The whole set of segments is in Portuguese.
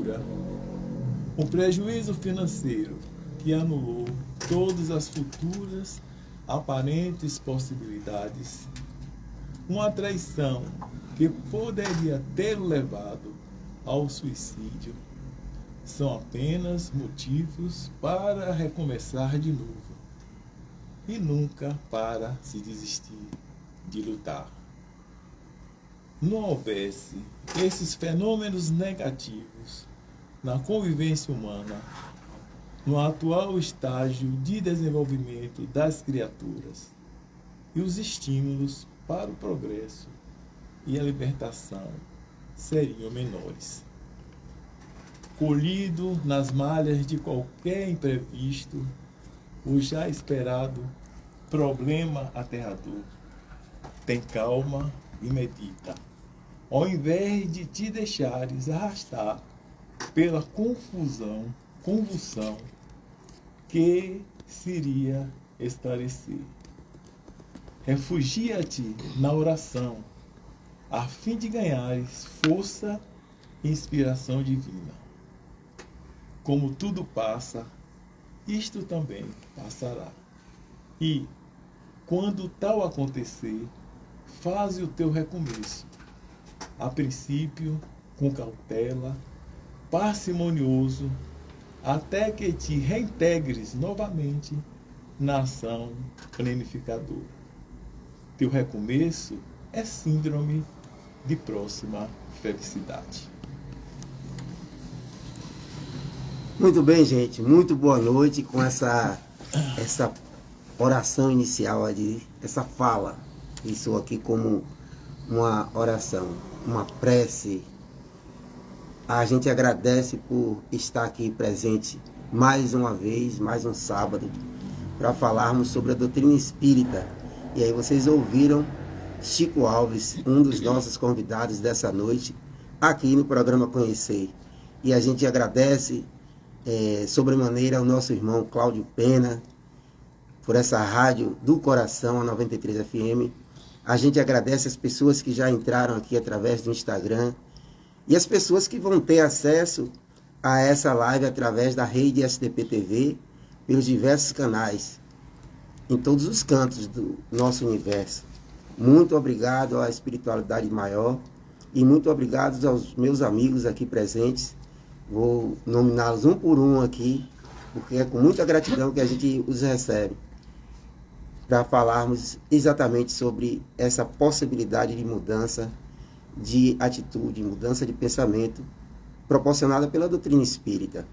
cura. Um prejuízo financeiro que anulou todas as futuras aparentes possibilidades. Uma traição que poderia tê-lo levado ao suicídio. São apenas motivos para recomeçar de novo e nunca para se desistir de lutar. Não houvesse esses fenômenos negativos na convivência humana, no atual estágio de desenvolvimento das criaturas, e os estímulos para o progresso e a libertação seriam menores. Colhido nas malhas de qualquer imprevisto, o já esperado problema aterrador, tem calma e medita, ao invés de te deixares arrastar pela convulsão que seria esclarecer. Refugia-te na oração, a fim de ganhares força e inspiração divina. Como tudo passa, isto também passará. E, quando tal acontecer, faze o teu recomeço. A princípio, com cautela, parcimonioso, até que te reintegres novamente na ação planificadora. Teu recomeço é síndrome de próxima felicidade. Muito bem, gente. Muito boa noite com essa oração inicial ali, essa fala. Isso aqui como uma oração, uma prece. A gente agradece por estar aqui presente mais uma vez, mais um sábado, para falarmos sobre a doutrina espírita. E aí vocês ouviram Chico Alves, um dos nossos convidados dessa noite, aqui no programa Conhecer. E a gente agradece sobremaneira ao nosso irmão Cláudio Pena, por essa rádio do coração, a 93 FM. A gente agradece as pessoas que já entraram aqui através do Instagram e as pessoas que vão ter acesso a essa live através da rede SDP TV, pelos diversos canais, em todos os cantos do nosso universo. Muito obrigado à espiritualidade maior e muito obrigado aos meus amigos aqui presentes. Vou nominá-los um por um aqui, porque é com muita gratidão que a gente os recebe, para falarmos exatamente sobre essa possibilidade de mudança de atitude, mudança de pensamento, proporcionada pela doutrina espírita.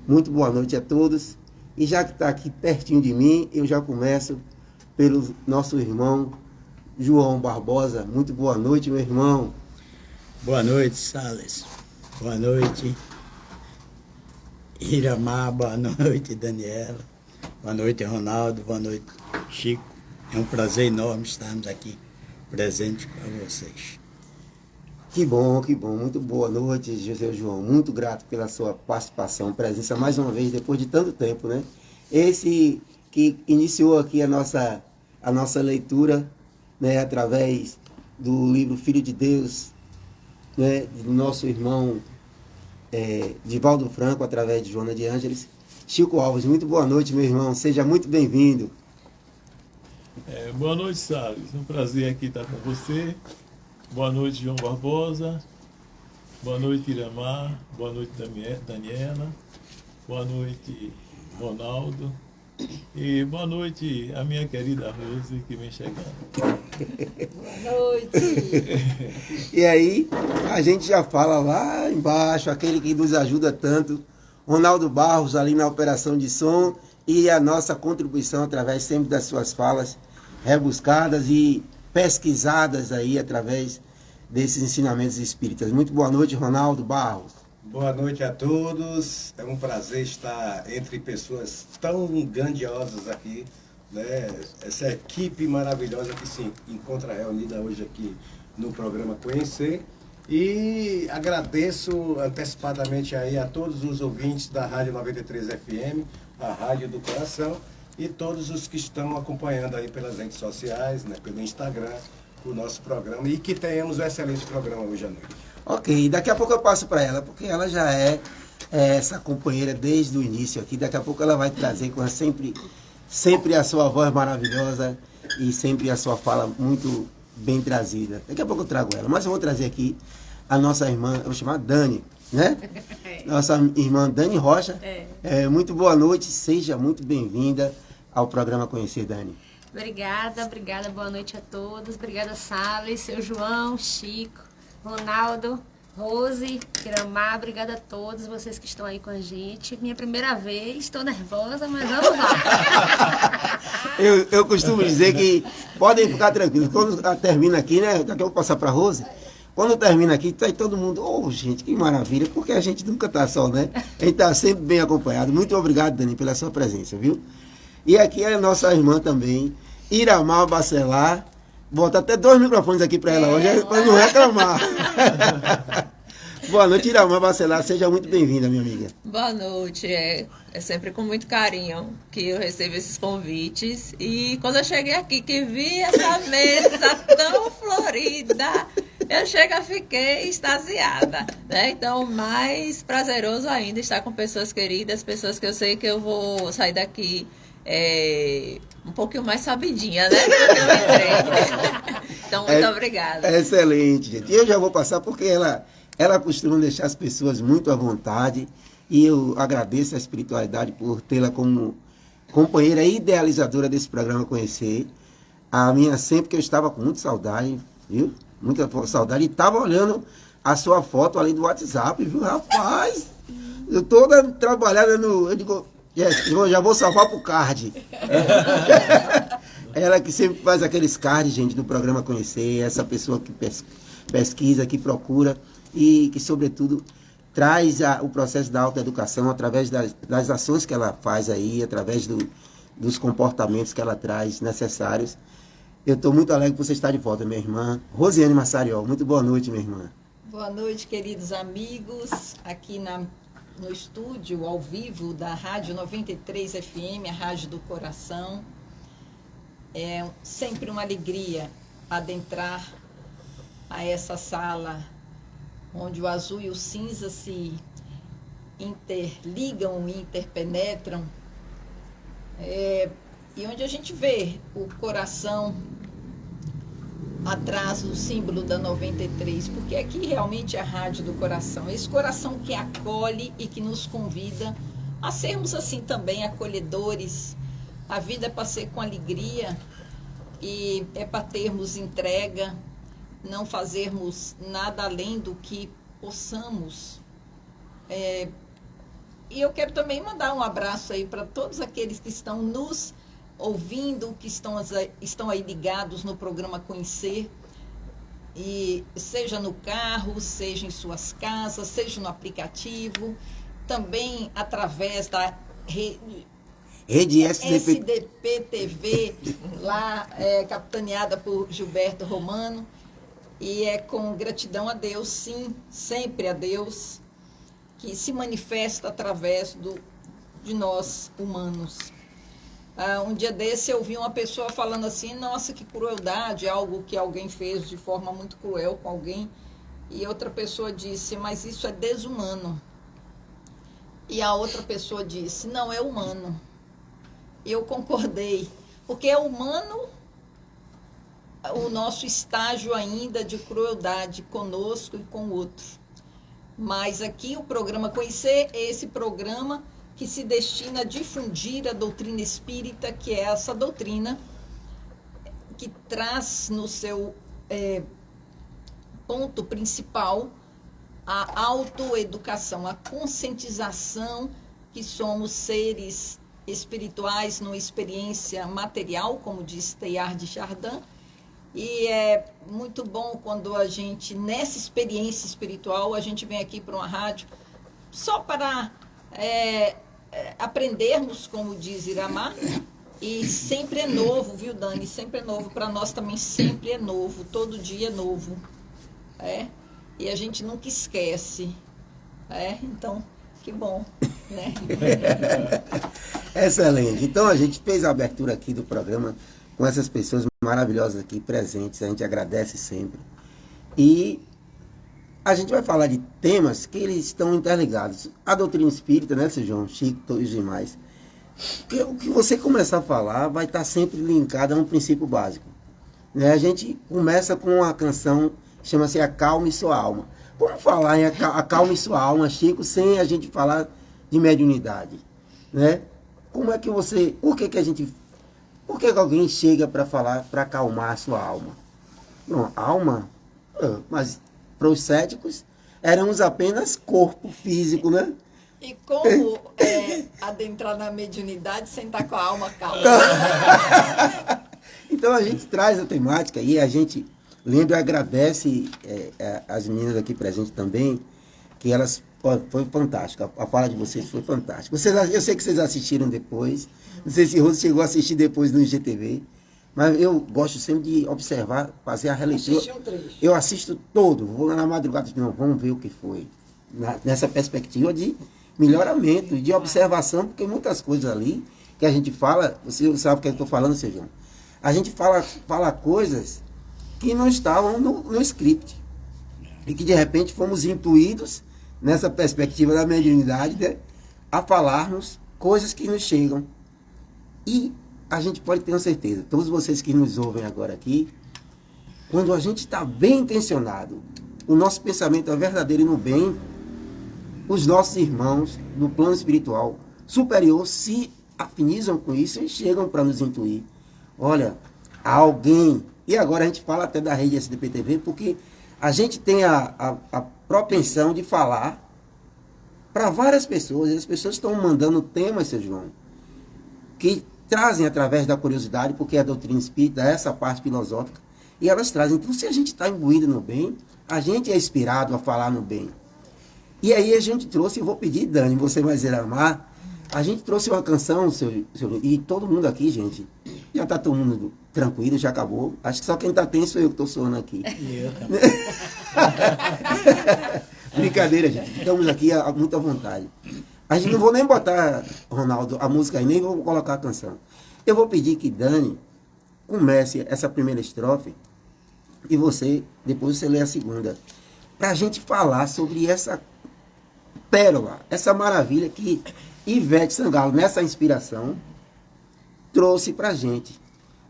Muito boa noite a todos, e já que está aqui pertinho de mim, eu já começo pelo nosso irmão João Barbosa. Muito boa noite, meu irmão. Boa noite, Salles. Boa noite, Iramar. Boa noite, Daniela. Boa noite, Ronaldo. Boa noite, Chico. É um prazer enorme estarmos aqui presentes com vocês. Que bom, que bom. Muito boa noite, José João. Muito grato pela sua participação, presença mais uma vez, depois de tanto tempo, né? Esse que iniciou aqui a nossa leitura, né, através do livro Filho de Deus, né, do nosso irmão Divaldo Franco, através de Joana de Ângeles. Chico Alves, muito boa noite, meu irmão. Seja muito bem-vindo. Boa noite, Salles. É um prazer aqui estar com você. Boa noite, João Barbosa. Boa noite, Iramar. Boa noite, Daniela. Boa noite, Ronaldo. E boa noite a minha querida Rose, que vem chegando. Boa noite. E aí, a gente já fala lá embaixo, aquele que nos ajuda tanto, Ronaldo Barros, ali na operação de som, e a nossa contribuição através sempre das suas falas rebuscadas e pesquisadas aí através desses ensinamentos espíritas. Muito boa noite, Ronaldo Barros. Boa noite a todos. É um prazer estar entre pessoas tão grandiosas aqui, né? Essa equipe maravilhosa que se encontra reunida hoje aqui no programa Conhecer. E agradeço antecipadamente aí a todos os ouvintes da Rádio 93 FM, a Rádio do Coração, e todos os que estão acompanhando aí pelas redes sociais, né, pelo Instagram, o nosso programa, e que tenhamos um excelente programa hoje à noite. Ok, daqui a pouco eu passo para ela, porque ela já é essa companheira desde o início aqui. Daqui a pouco ela vai trazer com sempre a sua voz maravilhosa e sempre a sua fala muito bem trazida. Daqui a pouco eu trago ela, mas eu vou trazer aqui a nossa irmã, eu vou chamar Dani, né? Nossa irmã Dani Rocha. Muito boa noite, seja muito bem-vinda ao programa Conhecer, Dani. Obrigada, boa noite a todos. Obrigada, Salles, seu João, Chico, Ronaldo, Rose, Kiramá, obrigada a todos vocês que estão aí com a gente. Minha primeira vez, estou nervosa, mas vamos lá. Eu costumo dizer que podem ficar tranquilos. Quando termina aqui, né? Daqui eu vou passar para a Rose. Quando termina aqui, tá aí todo mundo, gente, que maravilha, porque a gente nunca tá só, né? A gente tá sempre bem acompanhado. Muito obrigado, Dani, pela sua presença, viu? E aqui é a nossa irmã também, Iramar Bacelar. Bota até 2 microfones aqui para ela hoje, para não reclamar. Boa noite, Iramar Bacelar. Seja muito bem-vinda, minha amiga. Boa noite. É sempre com muito carinho que eu recebo esses convites. E quando eu cheguei aqui, que vi essa mesa tão florida, fiquei extasiada, né? Então, mais prazeroso ainda estar com pessoas queridas, pessoas que eu sei que eu vou sair daqui um pouquinho mais sabidinha, né? Do que eu entrei. Então, muito obrigada. Excelente, gente. E eu já vou passar porque ela costuma deixar as pessoas muito à vontade e eu agradeço a espiritualidade por tê-la como companheira e idealizadora desse programa Conhecer. A minha sempre que eu estava com muita saudade, viu? Muita saudade. E estava olhando a sua foto ali do WhatsApp, viu? Rapaz, eu toda trabalhada no... Eu digo, já vou salvar pro card. Ela que sempre faz aqueles cards, gente, do programa Conhecer, essa pessoa que pesquisa, que procura e que, sobretudo, traz o processo da autoeducação através das ações que ela faz aí, através dos comportamentos que ela traz necessários. Eu estou muito alegre por você estar de volta, minha irmã. Rosiane Massariol, muito boa noite, minha irmã. Boa noite, queridos amigos, aqui no estúdio, ao vivo, da Rádio 93 FM, a Rádio do Coração. É sempre uma alegria adentrar a essa sala onde o azul e o cinza se interligam e interpenetram, e onde a gente vê o coração atrás do símbolo da 93, porque aqui realmente é a Rádio do Coração, esse coração que acolhe e que nos convida a sermos assim também acolhedores. A vida é para ser com alegria e é para termos entrega, não fazermos nada além do que possamos. E eu quero também mandar um abraço aí para todos aqueles que estão nos ouvindo, que estão aí ligados no programa Conhecer, e seja no carro, seja em suas casas, seja no aplicativo, também através da rede SDP TV, lá capitaneada por Gilberto Romano. E é com gratidão a Deus, sim, sempre a Deus, que se manifesta através de nós humanos. Um dia desse eu vi uma pessoa falando assim, nossa, que crueldade, algo que alguém fez de forma muito cruel com alguém. E outra pessoa disse, mas isso é desumano. E a outra pessoa disse, não, é humano. E eu concordei, porque é humano o nosso estágio ainda de crueldade conosco e com o outro. Mas aqui o programa Conhecer é esse programa que se destina a difundir a doutrina espírita, que é essa doutrina que traz no seu ponto principal a autoeducação, a conscientização que somos seres espirituais numa experiência material, como diz Teilhard de Chardin. E é muito bom quando a gente, nessa experiência espiritual, a gente vem aqui para uma rádio só para aprendermos, como diz Iramar, e sempre é novo, viu, Dani? Sempre é novo. Para nós também sempre é novo, todo dia é novo. E a gente nunca esquece. Então, que bom, né? Excelente. Então, a gente fez a abertura aqui do programa com essas pessoas maravilhosas aqui presentes. A gente agradece sempre. E a gente vai falar de temas que eles estão interligados. A doutrina espírita, né, seu João, Chico, todos os demais. O que você começar a falar vai estar sempre linkado a um princípio básico. Né? A gente começa com uma canção que chama-se Acalme Sua Alma. Como falar em Acalme Sua Alma, Chico, sem a gente falar de mediunidade? Né? Como é que você... Por que que alguém chega para falar, para acalmar a sua alma? Não, alma... Mas para os céticos, éramos apenas corpo físico, né? E como adentrar na mediunidade sem estar com a alma calma? Então a gente traz a temática e a gente, lendo, agradece as meninas aqui presentes também, que elas... Foi fantástico, a fala de vocês foi fantástica. Eu sei que vocês assistiram depois, não sei se Rose chegou a assistir depois no IGTV, mas eu gosto sempre de observar, fazer a releitura. Assistir um trecho. Eu assisto todo, vou lá na madrugada, não, vamos ver o que foi. Nessa perspectiva de melhoramento, de observação, porque muitas coisas ali que a gente fala, você sabe o que eu estou falando, Sejão? A gente fala coisas que não estavam no script. E que de repente fomos intuídos nessa perspectiva da mediunidade, né, a falarmos coisas que nos chegam. E a gente pode ter uma certeza, todos vocês que nos ouvem agora aqui, quando a gente está bem intencionado, o nosso pensamento é verdadeiro e no bem, os nossos irmãos do plano espiritual superior se afinizam com isso e chegam para nos intuir. Olha, alguém... E agora a gente fala até da rede SDP-TV, porque a gente tem a propensão de falar para várias pessoas, e as pessoas estão mandando temas, seu João, que trazem através da curiosidade, porque a doutrina espírita é essa parte filosófica, e elas trazem. Então, se a gente está imbuído no bem, a gente é inspirado a falar no bem. E aí a gente trouxe, eu vou pedir, Dani, você vai dizer amar, a gente trouxe uma canção, e todo mundo aqui, gente, já está todo mundo tranquilo, já acabou. Acho que só quem está tenso sou eu que estou suando aqui. Brincadeira, gente. Estamos aqui a muita vontade. A gente não vou nem botar, Ronaldo, a música aí, nem vou colocar a canção. Eu vou pedir que Dani comece essa primeira estrofe e depois você lê a segunda. Para a gente falar sobre essa pérola, essa maravilha que Ivete Sangalo, nessa inspiração, trouxe para a gente.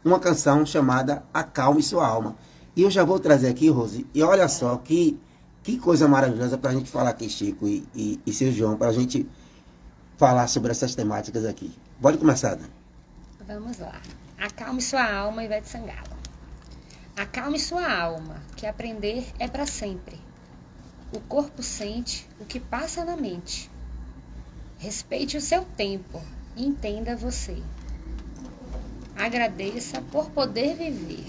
Uma canção chamada Acalme Sua Alma. E eu já vou trazer aqui, Rose, e olha só que coisa maravilhosa para a gente falar aqui, Chico e seu João, para a gente falar sobre essas temáticas aqui. Pode começar, Dani. Vamos lá. Acalme sua alma, Ivete Sangalo. Acalme sua alma, que aprender é para sempre. O corpo sente o que passa na mente. Respeite o seu tempo e entenda você. Agradeça por poder viver.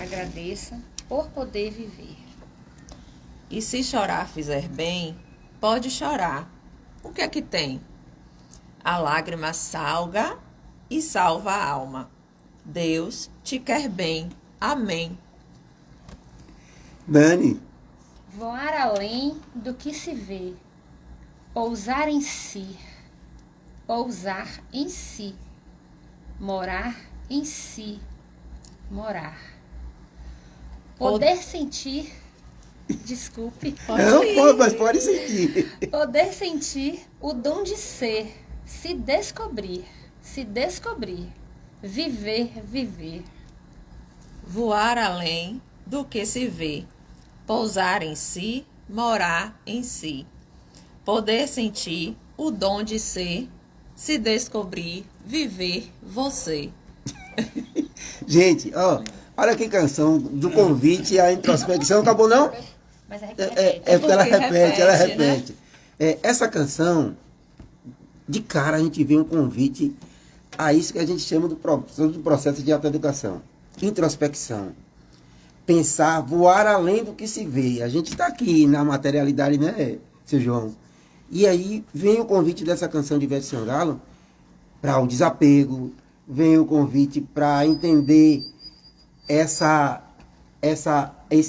Agradeça por poder viver. E se chorar fizer bem, pode chorar. O que é que tem? A lágrima salga e salva a alma. Deus te quer bem. Amém. Dani. Voar além do que se vê. Pousar em si. Pousar em si. Morar em si. Morar. Poder sentir. Desculpe. Não, mas pode sentir. Poder sentir o dom de ser. Se descobrir. Se descobrir. Viver, viver. Voar além do que se vê. Pousar em si. Morar em si. Poder sentir o dom de ser. Se descobrir. Viver você. Gente, ó, olha que canção do convite à introspecção. Acabou, não? Mas É porque ela repete, repete. Essa canção, de cara, a gente vê um convite a isso que a gente chama do processo de autoeducação. Introspecção. Pensar, voar além do que se vê. A gente está aqui na materialidade, né, seu João? E aí vem o convite dessa canção de Ivete Sangalo para o desapego, vem o convite para entender esse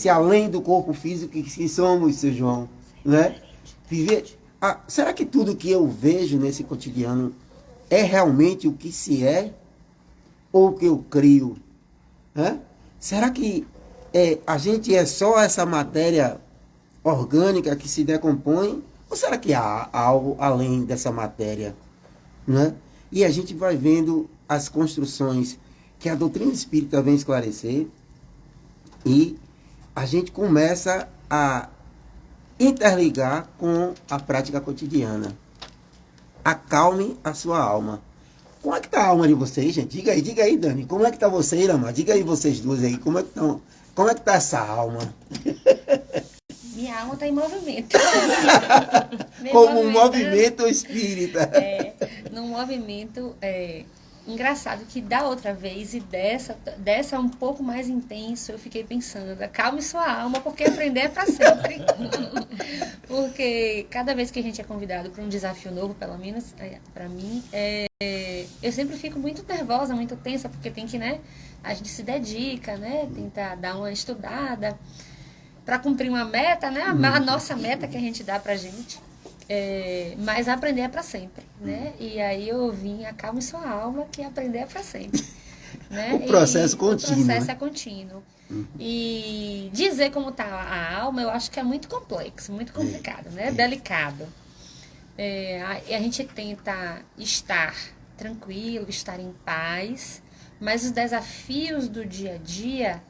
além do corpo físico que somos, seu João, né? Viver. Será que tudo que eu vejo nesse cotidiano é realmente o que se é ou o que eu crio? Né? Será que a gente é só essa matéria orgânica que se decompõe? Ou será que há algo além dessa matéria? Né? E a gente vai vendo as construções que a doutrina espírita vem esclarecer e a gente começa a interligar com a prática cotidiana. Acalme a sua alma. Como é que tá a alma de vocês, gente? Diga aí, Dani. Como é que tá você, Irama? Diga aí vocês duas aí. Como é que tá essa alma? Minha alma está em movimento. Como um movimento espírita. Num movimento engraçado, que da outra vez e dessa um pouco mais intenso, eu fiquei pensando, acalme sua alma, porque aprender é para sempre. Porque cada vez que a gente é convidado para um desafio novo, pelo menos para mim, eu sempre fico muito nervosa, muito tensa, porque tem que, né, a gente se dedica, né, tentar dar uma estudada para cumprir uma meta, né, a nossa meta que a gente dá pra gente. Mas aprender é para sempre, né? E aí eu vim, acalme sua alma, que aprender é para sempre. Né? O processo contínuo. O processo né? é contínuo. E dizer como está a alma, eu acho que é muito complexo, muito complicado, né? Delicado. A gente tenta estar tranquilo, estar em paz, mas os desafios do dia a dia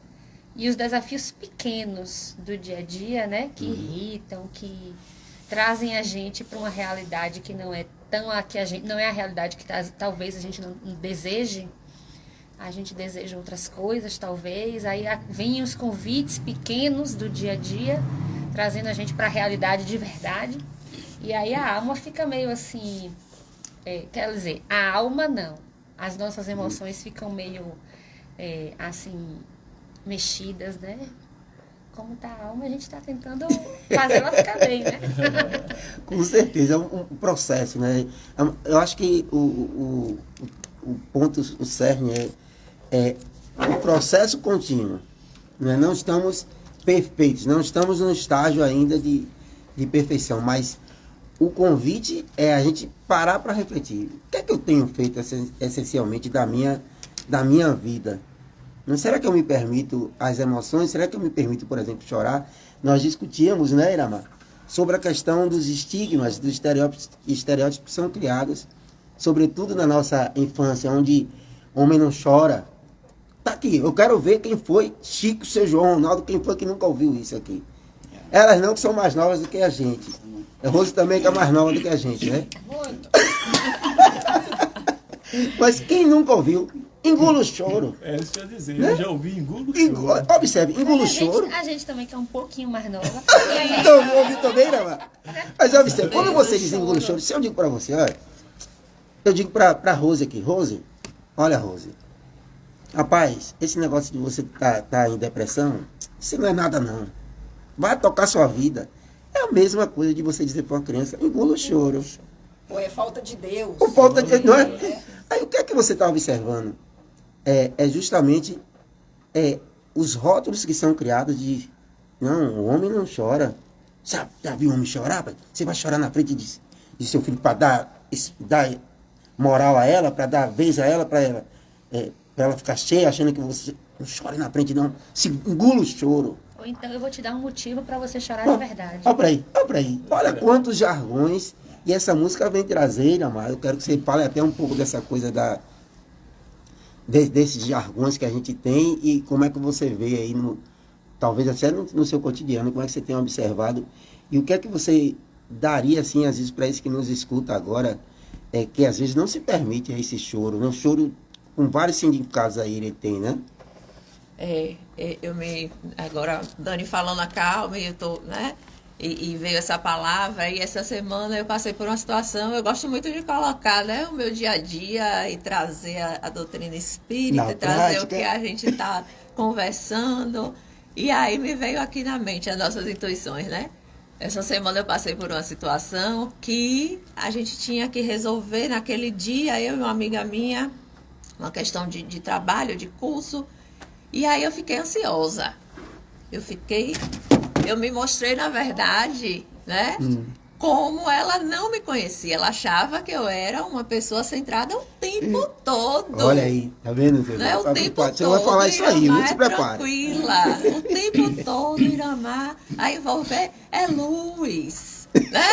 e os desafios pequenos do dia a dia, né? Que irritam, que trazem a gente para uma realidade que não é tão que a gente não é a realidade que talvez a gente não deseje. A gente deseja outras coisas, talvez. Aí vêm os convites pequenos do dia a dia, trazendo a gente para a realidade de verdade. E aí a alma fica meio assim, quer dizer, a alma não. As nossas emoções ficam meio assim, mexidas, né? Como tá a alma, a gente está tentando fazer ela ficar bem, né? Com certeza, é um processo, né? Eu acho que o ponto, o cerne é um processo contínuo. Né? Não estamos perfeitos, não estamos no estágio ainda de perfeição, mas o convite é a gente parar para refletir. O que é que eu tenho feito essencialmente da minha vida? Não será que eu me permito as emoções? Será que eu me permito, por exemplo, chorar? Nós discutíamos, né, Irama, sobre a questão dos estigmas, dos estereótipos que são criados, sobretudo na nossa infância, onde homem não chora. Tá aqui, eu quero ver quem foi Chico, seu João Ronaldo, quem foi que nunca ouviu isso aqui. Elas não, que são mais novas do que a gente. A Rose também que é mais nova do que a gente, né? Muito. Mas quem nunca ouviu? Engula o choro. Isso que eu ia dizer, Né? eu já ouvi engula o choro. Observe, engula o choro. A gente também que é um pouquinho mais nova. Então, ouviu também, Irama? Mas observe, quando você diz engula o choro, se eu digo pra você, olha, eu digo pra Rose aqui, Rose, olha, Rose, rapaz, esse negócio de você tá em depressão, isso não é nada não. Vai tocar sua vida. É a mesma coisa de você dizer pra uma criança, engula o choro. Ou é falta de Deus. Por falta de, não é? Aí o que é que você está observando? É justamente os rótulos que são criados de não, o homem não chora. Já viu um homem chorar? Você vai chorar na frente de seu filho para dar moral a ela, para dar vez a ela, para ela ficar cheia, achando que você não chora na frente, não. Se engula o choro. Ou então eu vou te dar um motivo para você chorar de verdade. Olha para aí. Olha quantos jargões. E essa música vem trazer, amado. Eu quero que você fale até um pouco dessa coisa desses jargões que a gente tem e como é que você vê aí, talvez até no seu cotidiano, como é que você tem observado e o que é que você daria, assim, às vezes, para esse que nos escuta agora, que às vezes não se permite esse choro, né? Um choro com vários significados aí ele tem, né? Agora, Dani falando a calma, e eu tô, né? E veio essa palavra, e essa semana eu passei por uma situação, eu gosto muito de colocar, né, o meu dia a dia e trazer a doutrina espírita, Na trazer prática. o que a gente está conversando. E aí me veio aqui na mente as nossas intuições, né? Essa semana eu passei por uma situação que a gente tinha que resolver naquele dia, eu e uma amiga minha, uma questão de trabalho, de curso, e aí eu fiquei ansiosa. Eu me mostrei, na verdade, né? como ela não me conhecia. Ela achava que eu era uma pessoa centrada o tempo todo. Olha aí, tá vendo? Né? O tempo todo. Você vai falar isso aí, Iramar não se é prepare. tranquila. O tempo todo, Iramar. Aí envolver é luz, né?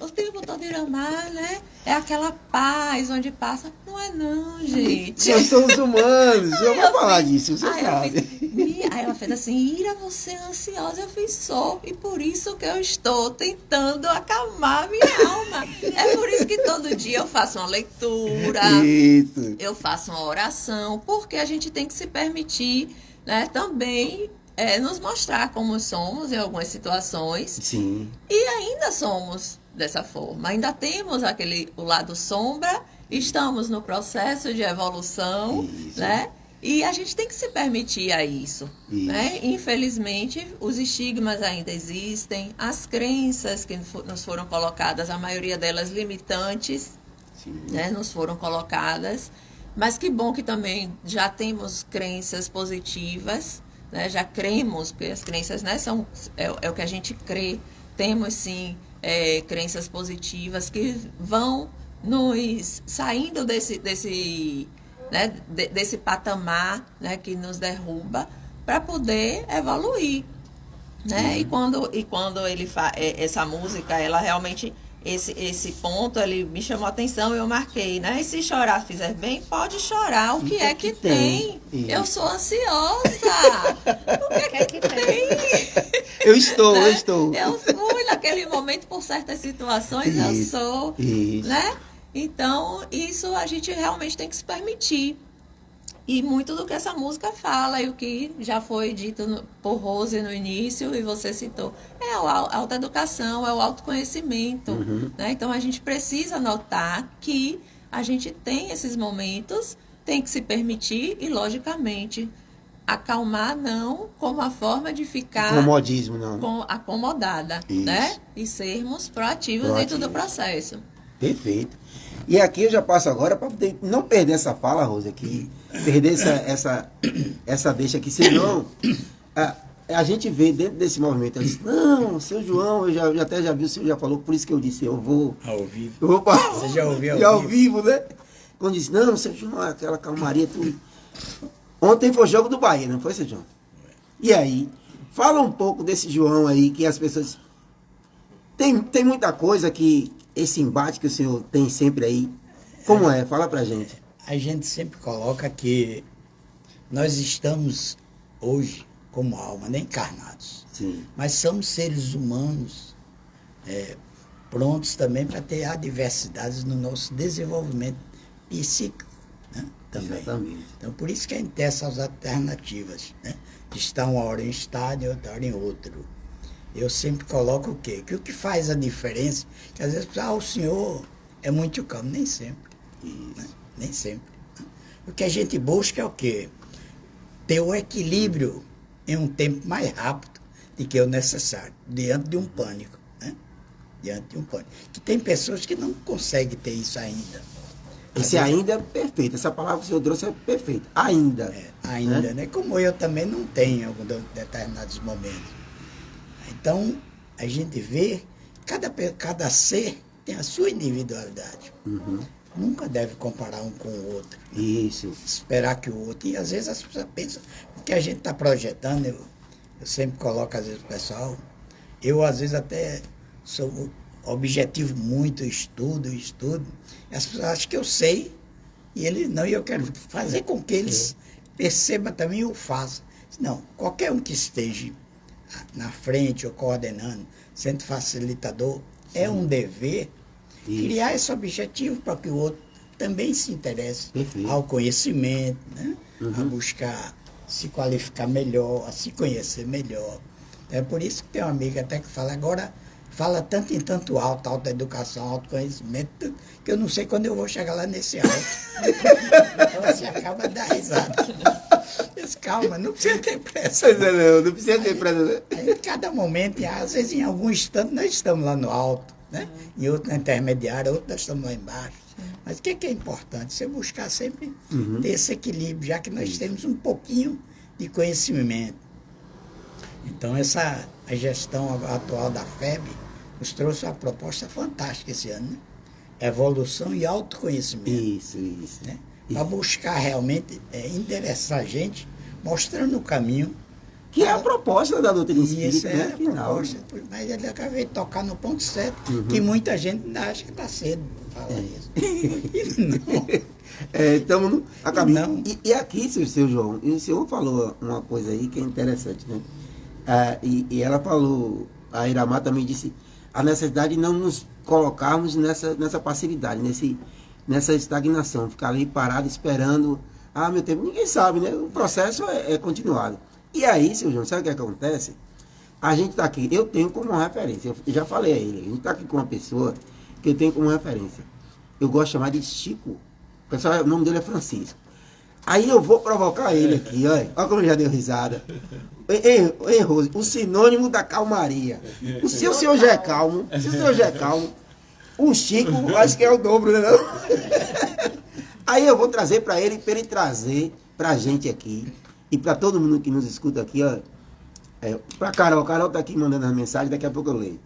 O tempo todo, Iramar, né? É aquela paz onde passa. Não é não, gente. Nós somos humanos, eu vou falar disso, você Aí, sabe. aí ela fez assim, Ira, você é ansiosa. Eu fiz, sou, e por isso que eu estou tentando acalmar minha alma. É por isso que todo dia eu faço uma leitura, Isso. eu faço uma oração, porque a gente tem que se permitir, né, também nos mostrar como somos em algumas situações. Sim. E ainda somos dessa forma, ainda temos o lado sombra, estamos no processo de evolução, Isso. né? E a gente tem que se permitir a isso, né? Infelizmente, os estigmas ainda existem, as crenças que nos foram colocadas, a maioria delas limitantes, Sim. né? Nos foram colocadas, mas que bom que também já temos crenças positivas, né? Já cremos, porque as crenças, né, é o que a gente crê, temos sim crenças positivas que vão nos saindo desse patamar, né, que nos derruba para poder evoluir, né? E quando ele essa música, ela realmente esse ponto ele me chamou a atenção, eu marquei, né? E se chorar fizer bem, pode chorar. O que é que tem? Isso. Eu sou ansiosa. O que é que tem? Eu estou. Eu fui naquele momento por certas situações, eu sou, Isso. né? Então, isso a gente realmente tem que se permitir. E muito do que essa música fala, e o que já foi dito por Rose no início, e você citou, é a autoeducação, é o autoconhecimento. Né? Então, a gente precisa notar que a gente tem esses momentos, tem que se permitir e, logicamente, acalmar não como a forma de ficar Comodismo, não. acomodada, Isso. né? E sermos proativos dentro do processo. Perfeito. E aqui eu já passo agora para poder não perder essa fala, Rosa, aqui, perder essa deixa aqui, senão a gente vê dentro desse movimento, ela diz, não, seu João, eu até já vi, o senhor já falou, por isso que eu disse, eu vou... Ao vivo. Eu vou Você já ouviu ao ao vivo, né? Quando disse, não, seu João, aquela calmaria, tudo. Ontem foi jogo do Bahia, não foi, seu João? E aí, fala um pouco desse João aí, que as pessoas... Tem muita coisa que... Esse embate que o senhor tem sempre aí, como é? Fala pra gente. A gente sempre coloca que nós estamos hoje como alma, nem encarnados. Sim. Mas somos seres humanos prontos também para ter adversidades no nosso desenvolvimento psíquico, né? Também. Exatamente. Então, por isso que a gente tem essas alternativas, né? De estar uma hora em estado e outra hora em outro. Eu sempre coloco o quê? Que o que faz a diferença, que às vezes, o senhor é muito calmo, nem sempre. Né? Nem sempre. O que a gente busca é o quê? Ter o equilíbrio em um tempo mais rápido do que o necessário, diante de um pânico. Né? Diante de um pânico. Que tem pessoas que não conseguem ter isso ainda. Esse ainda é perfeito. Essa palavra que o senhor trouxe é perfeita. Ainda. Ainda, né? Como eu também não tenho em alguns determinados momentos. Então, a gente vê, cada ser tem a sua individualidade. Nunca deve comparar um com o outro. Isso. Esperar que o outro... E às vezes as pessoas pensam, o que a gente está projetando, eu sempre coloco às vezes o pessoal, eu às vezes até sou objetivo muito, estudo, e as pessoas acham que eu sei, e eles não, e eu quero fazer com que eles percebam também e o façam. Não, qualquer um que esteja na frente ou coordenando, sendo facilitador, é um dever criar esse objetivo para que o outro também se interesse ao conhecimento, né? A buscar se qualificar melhor, a se conhecer melhor. É por isso que tem uma amiga até que fala, agora fala tanto em tanto alto, alta educação, autoconhecimento, que eu não sei quando eu vou chegar lá nesse alto. Então você acaba de dar risada. Mas calma, não precisa ter pressa. Não precisa ter pressa. Em cada momento, às vezes em algum instante nós estamos lá no alto, né? Em outro na intermediária, outro nós estamos lá embaixo. Mas o que é importante? Você buscar sempre ter esse equilíbrio, já que nós temos um pouquinho de conhecimento. Então, a gestão atual da FEB, nos trouxe uma proposta fantástica esse ano, né? Evolução e autoconhecimento. Isso. Né? Para buscar realmente interessar a gente, mostrando o caminho. Que é a proposta da doutrina E essa espírita, né? é a Final. proposta. Mas ele acabei de tocar no ponto certo, que muita gente ainda acha que está cedo para falar isso. E não. Estamos no acabei. Não. E aqui, seu João, e o senhor falou uma coisa aí que é interessante, né? E ela falou, a Iramar também disse, a necessidade de não nos colocarmos nessa passividade, nessa estagnação, ficar ali parado esperando, meu tempo, ninguém sabe, né? O processo é continuado. E aí, seu João, sabe o que acontece? A gente está aqui, eu tenho como referência, eu já falei a ele, a gente está aqui com uma pessoa que eu tenho como referência. Eu gosto de chamar de Chico. O nome dele é Francisco. Aí eu vou provocar ele aqui, olha como ele já deu risada. Ei, Rose, o sinônimo da calmaria. Se o senhor já é calmo, o Chico acho que é o dobro, né? Não? Aí eu vou trazer para ele trazer para a gente aqui, e para todo mundo que nos escuta aqui, ó, para Carol está aqui mandando as mensagens, daqui a pouco eu leio.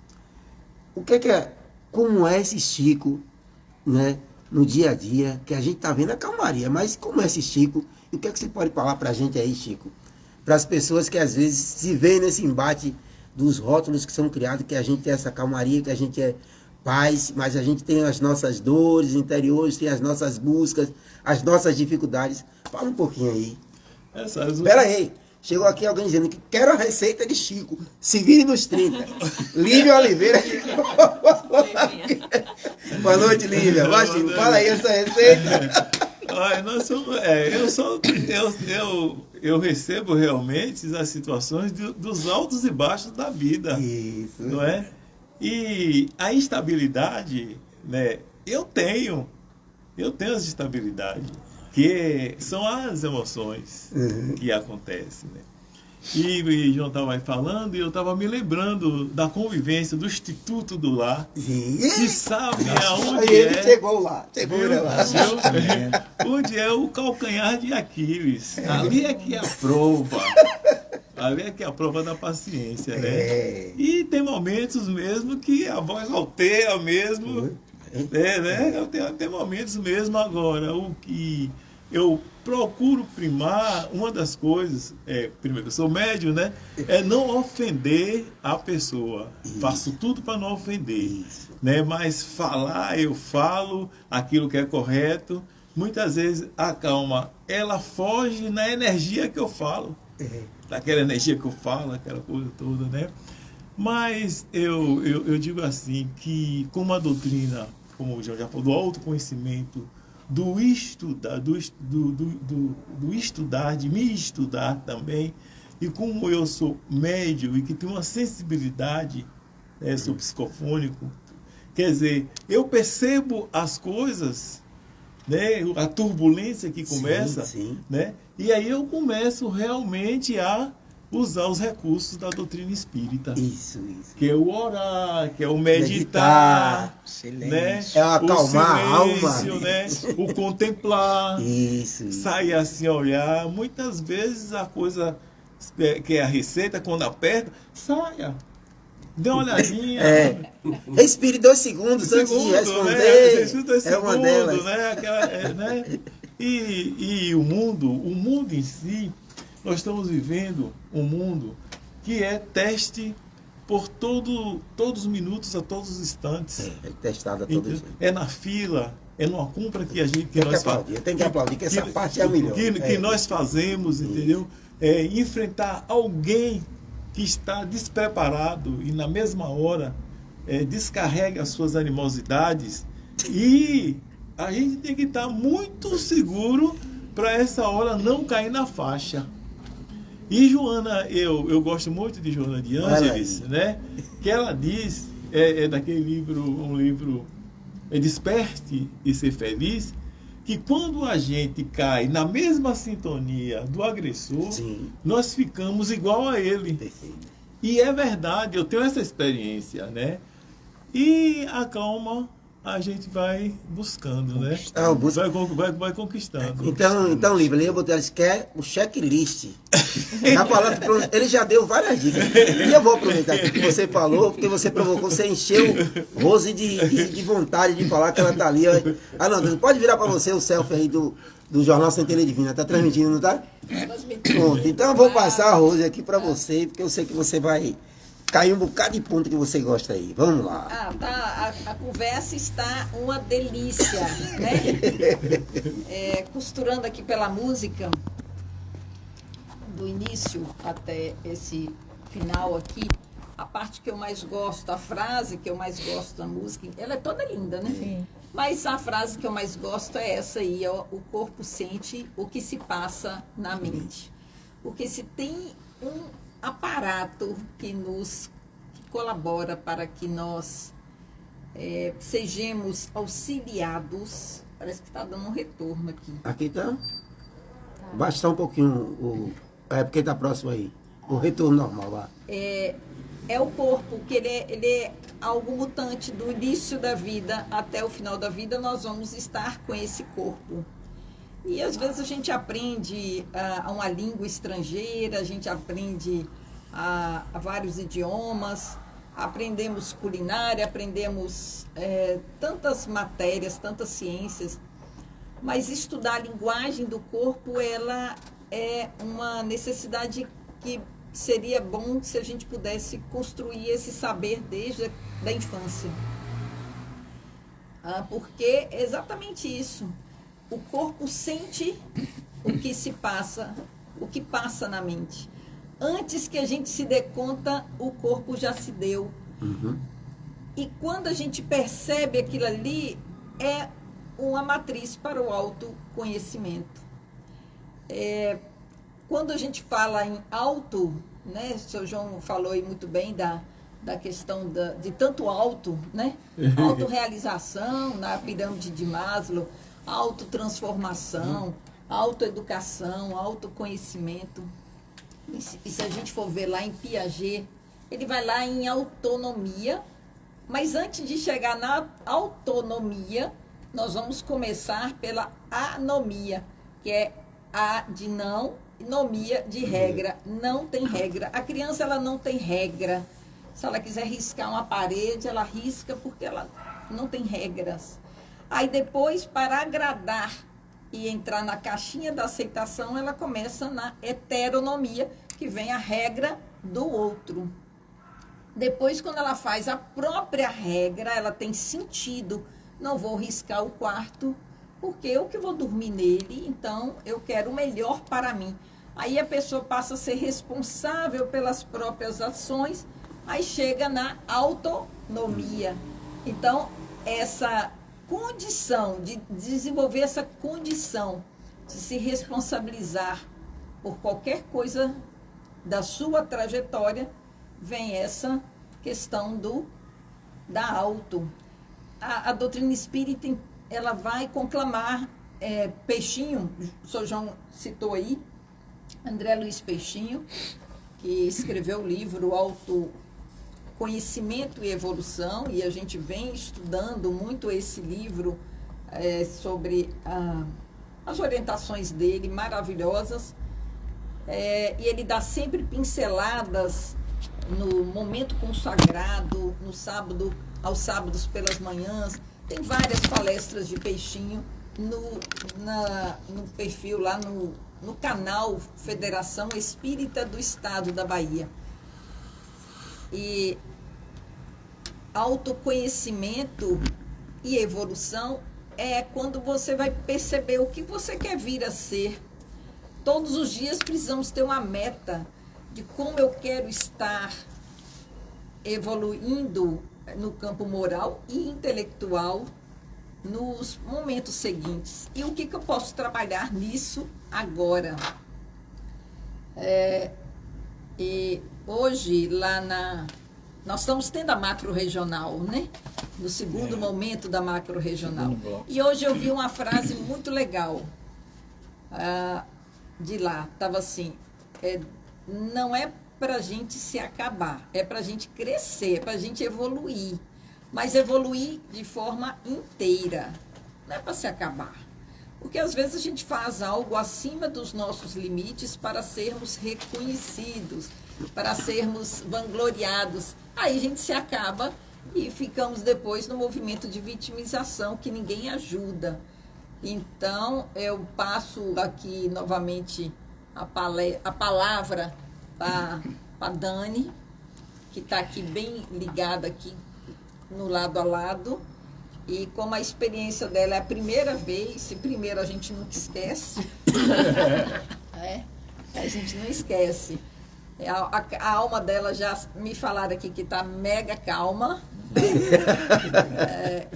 O que é, como é esse Chico, né? No dia a dia, que a gente está vendo a calmaria, mas como é esse Chico, e o que é que você pode falar para a gente aí, Chico? Para as pessoas que às vezes se veem nesse embate dos rótulos que são criados, que a gente tem essa calmaria, que a gente é paz, mas a gente tem as nossas dores interiores, tem as nossas buscas, as nossas dificuldades. Fala um pouquinho aí. Espera aí. Chegou aqui alguém dizendo que quero a receita de Chico. Se vire nos 30. Lívia Oliveira. Boa noite, Lívia. Vai, Chico. Fala aí essa receita. Eu recebo realmente as situações dos altos e baixos da vida. Isso. Não é? E a instabilidade, né? Eu tenho essa instabilidade, que são as emoções que acontecem, né? E João estava falando e eu estava me lembrando da convivência do Instituto do Lar, que sabe aonde ele chegou lá. Onde é o calcanhar de Aquiles. Ali é que é a prova. Ali é que é a prova da paciência, né? E tem momentos mesmo que a voz alteia mesmo. Né? Tem momentos mesmo agora. O que eu procuro primar, uma das coisas, primeiro, eu sou médium, né? É não ofender a pessoa. Faço tudo para não ofender. Né? Mas falar, eu falo aquilo que é correto. Muitas vezes a calma, ela foge na energia que eu falo. Daquela energia que eu falo, aquela coisa toda, né? Mas eu digo assim, que como a doutrina, como o João já falou, do autoconhecimento, do estudar, do estudar, de me estudar também, e como eu sou médium e que tenho uma sensibilidade, sou psicofônico, quer dizer, eu percebo as coisas, né, a turbulência que começa, né, e aí eu começo realmente a usar os recursos da doutrina espírita. Isso. Que é o orar, que é o meditar, né? É o acalmar a alma, né? O contemplar, isso. Sair assim a olhar. Muitas vezes a coisa que é a receita, quando aperta, saia. Dê uma olhadinha. Respire 2 segundos antes de responder. Né? Respire 2 segundos, uma delas. Né? né? E o mundo em si, nós estamos vivendo um mundo que é teste por todos os minutos, a todos os instantes. É testado a todo jeito. É na fila, é numa compra que nós fazemos. Tem que aplaudir, que essa parte é a melhor. Que nós fazemos, entendeu? Enfrentar alguém que está despreparado e na mesma hora descarrega as suas animosidades, e a gente tem que estar muito seguro para essa hora não cair na faixa. E Joana, eu gosto muito de Joana de Ângeles, né? Que ela diz, daquele livro, um livro, Desperte e Ser Feliz, que quando a gente cai na mesma sintonia do agressor, nós ficamos igual a ele. E é verdade, eu tenho essa experiência, né? E a calma a gente vai buscando, né? Ah, eu busco. Vai conquistando. Então, Lívia, eu botei, eles querem o checklist. Na palavra, ele já deu várias dicas. E eu vou aproveitar aqui que você falou, porque você provocou, você encheu Rose de vontade de falar que ela tá ali. Ó. Ah, não, pode virar para você o selfie aí do Jornal Centelha Divina. Tá transmitindo, não tá? Pronto, então eu vou passar a Rose aqui para você, porque eu sei que você vai cair um bocado de ponto que você gosta aí. Vamos lá. A conversa está uma delícia, né? Costurando aqui pela música, do início até esse final aqui, a parte que eu mais gosto, a frase que eu mais gosto da música, ela é toda linda, né? Sim. Mas a frase que eu mais gosto é essa aí, ó, o corpo sente o que se passa na mente. Porque se tem um aparato que colabora para que nós sejamos auxiliados. Parece que está dando um retorno aqui. Aqui tá? Baixa um pouquinho porque tá próximo aí. O retorno normal lá. É o corpo, que ele é algo mutante. Do início da vida até o final da vida, nós vamos estar com esse corpo. E às vezes a gente aprende uma língua estrangeira, a gente aprende a vários idiomas, aprendemos culinária, aprendemos tantas matérias, tantas ciências, mas estudar a linguagem do corpo, ela é uma necessidade que seria bom se a gente pudesse construir esse saber desde a infância. Porque é exatamente isso. O corpo sente o que se passa, o que passa na mente. Antes que a gente se dê conta, o corpo já se deu. Uhum. E quando a gente percebe aquilo ali, é uma matriz para o autoconhecimento. Quando a gente fala em auto, né, o senhor João falou aí muito bem da questão de tanto auto, né? Autorrealização na pirâmide de Maslow, autotransformação, autoeducação, autoconhecimento. E se a gente for ver lá em Piaget, ele vai lá em autonomia, mas antes de chegar na autonomia, nós vamos começar pela anomia, que é a de não, nomia de regra. Não tem regra. A criança, ela não tem regra. Se ela quiser riscar uma parede, ela risca porque ela não tem regras. Aí depois, para agradar e entrar na caixinha da aceitação, ela começa na heteronomia, que vem a regra do outro. Depois, quando ela faz a própria regra, ela tem sentido. Não vou riscar o quarto, porque eu que vou dormir nele, então eu quero o melhor para mim. Aí a pessoa passa a ser responsável pelas próprias ações, aí chega na autonomia. Então, essa condição de desenvolver essa condição de se responsabilizar por qualquer coisa da sua trajetória, vem essa questão da auto. A doutrina espírita, ela vai conclamar Peixinho, o senhor João citou aí, André Luiz Peixinho, que escreveu o livro Autoconhecimento e Evolução, e a gente vem estudando muito esse livro sobre as orientações dele, maravilhosas, e ele dá sempre pinceladas no momento consagrado, aos sábados pelas manhãs. Tem várias palestras de Peixinho no perfil lá no canal Federação Espírita do Estado da Bahia. E autoconhecimento e evolução é quando você vai perceber o que você quer vir a ser. Todos os dias precisamos ter uma meta de como eu quero estar evoluindo no campo moral e intelectual nos momentos seguintes. E o que eu posso trabalhar nisso agora? E hoje, nós estamos tendo a macro-regional, né? No segundo momento da macro-regional. E hoje eu vi uma frase muito legal de lá. Estava assim, não é para a gente se acabar, é para a gente crescer, é para a gente evoluir. mas evoluir de forma inteira. Não é para se acabar. Porque às vezes a gente faz algo acima dos nossos limites para sermos reconhecidos, para sermos vangloriados. Aí a gente se acaba e ficamos depois no movimento de vitimização, que ninguém ajuda. Então, eu passo aqui novamente a palavra para a Dani, que está aqui bem ligada aqui no lado a lado. E como a experiência dela é a primeira vez, e primeiro a gente nunca esquece, a gente não esquece. A alma dela já me falaram aqui que está mega calma.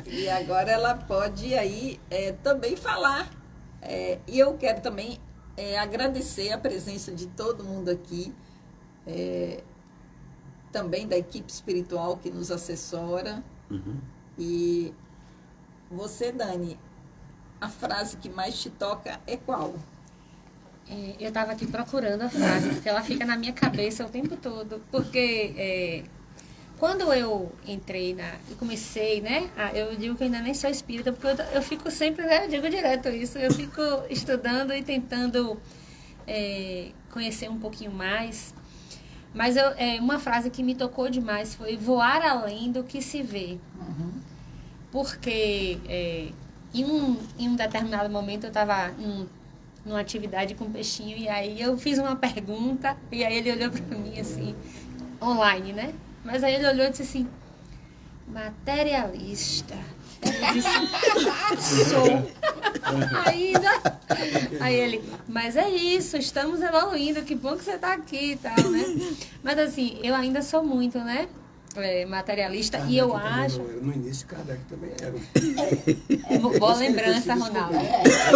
E agora ela pode aí também falar. E eu quero também agradecer a presença de todo mundo aqui, também da equipe espiritual que nos assessora. E você, Dani, a frase que mais te toca é qual? Eu estava aqui procurando a frase, porque ela fica na minha cabeça o tempo todo. Porque quando eu entrei e comecei, né? Eu digo que eu ainda nem sou espírita, porque eu fico sempre, né? Eu digo direto isso, eu fico estudando e tentando conhecer um pouquinho mais. Mas uma frase que me tocou demais foi voar além do que se vê. Porque em um determinado momento eu estava numa atividade com o Peixinho, e aí eu fiz uma pergunta, e aí ele olhou para mim assim, online, né? Mas aí ele olhou e disse assim, materialista. Eu disse, sou. Aí ele, mas é isso, estamos evoluindo, que bom que você está aqui e tal, né? Mas assim, eu ainda sou muito, né? Materialista, Kardec, e eu acho... No início, Kardec também era. Boa lembrança, Ronaldo.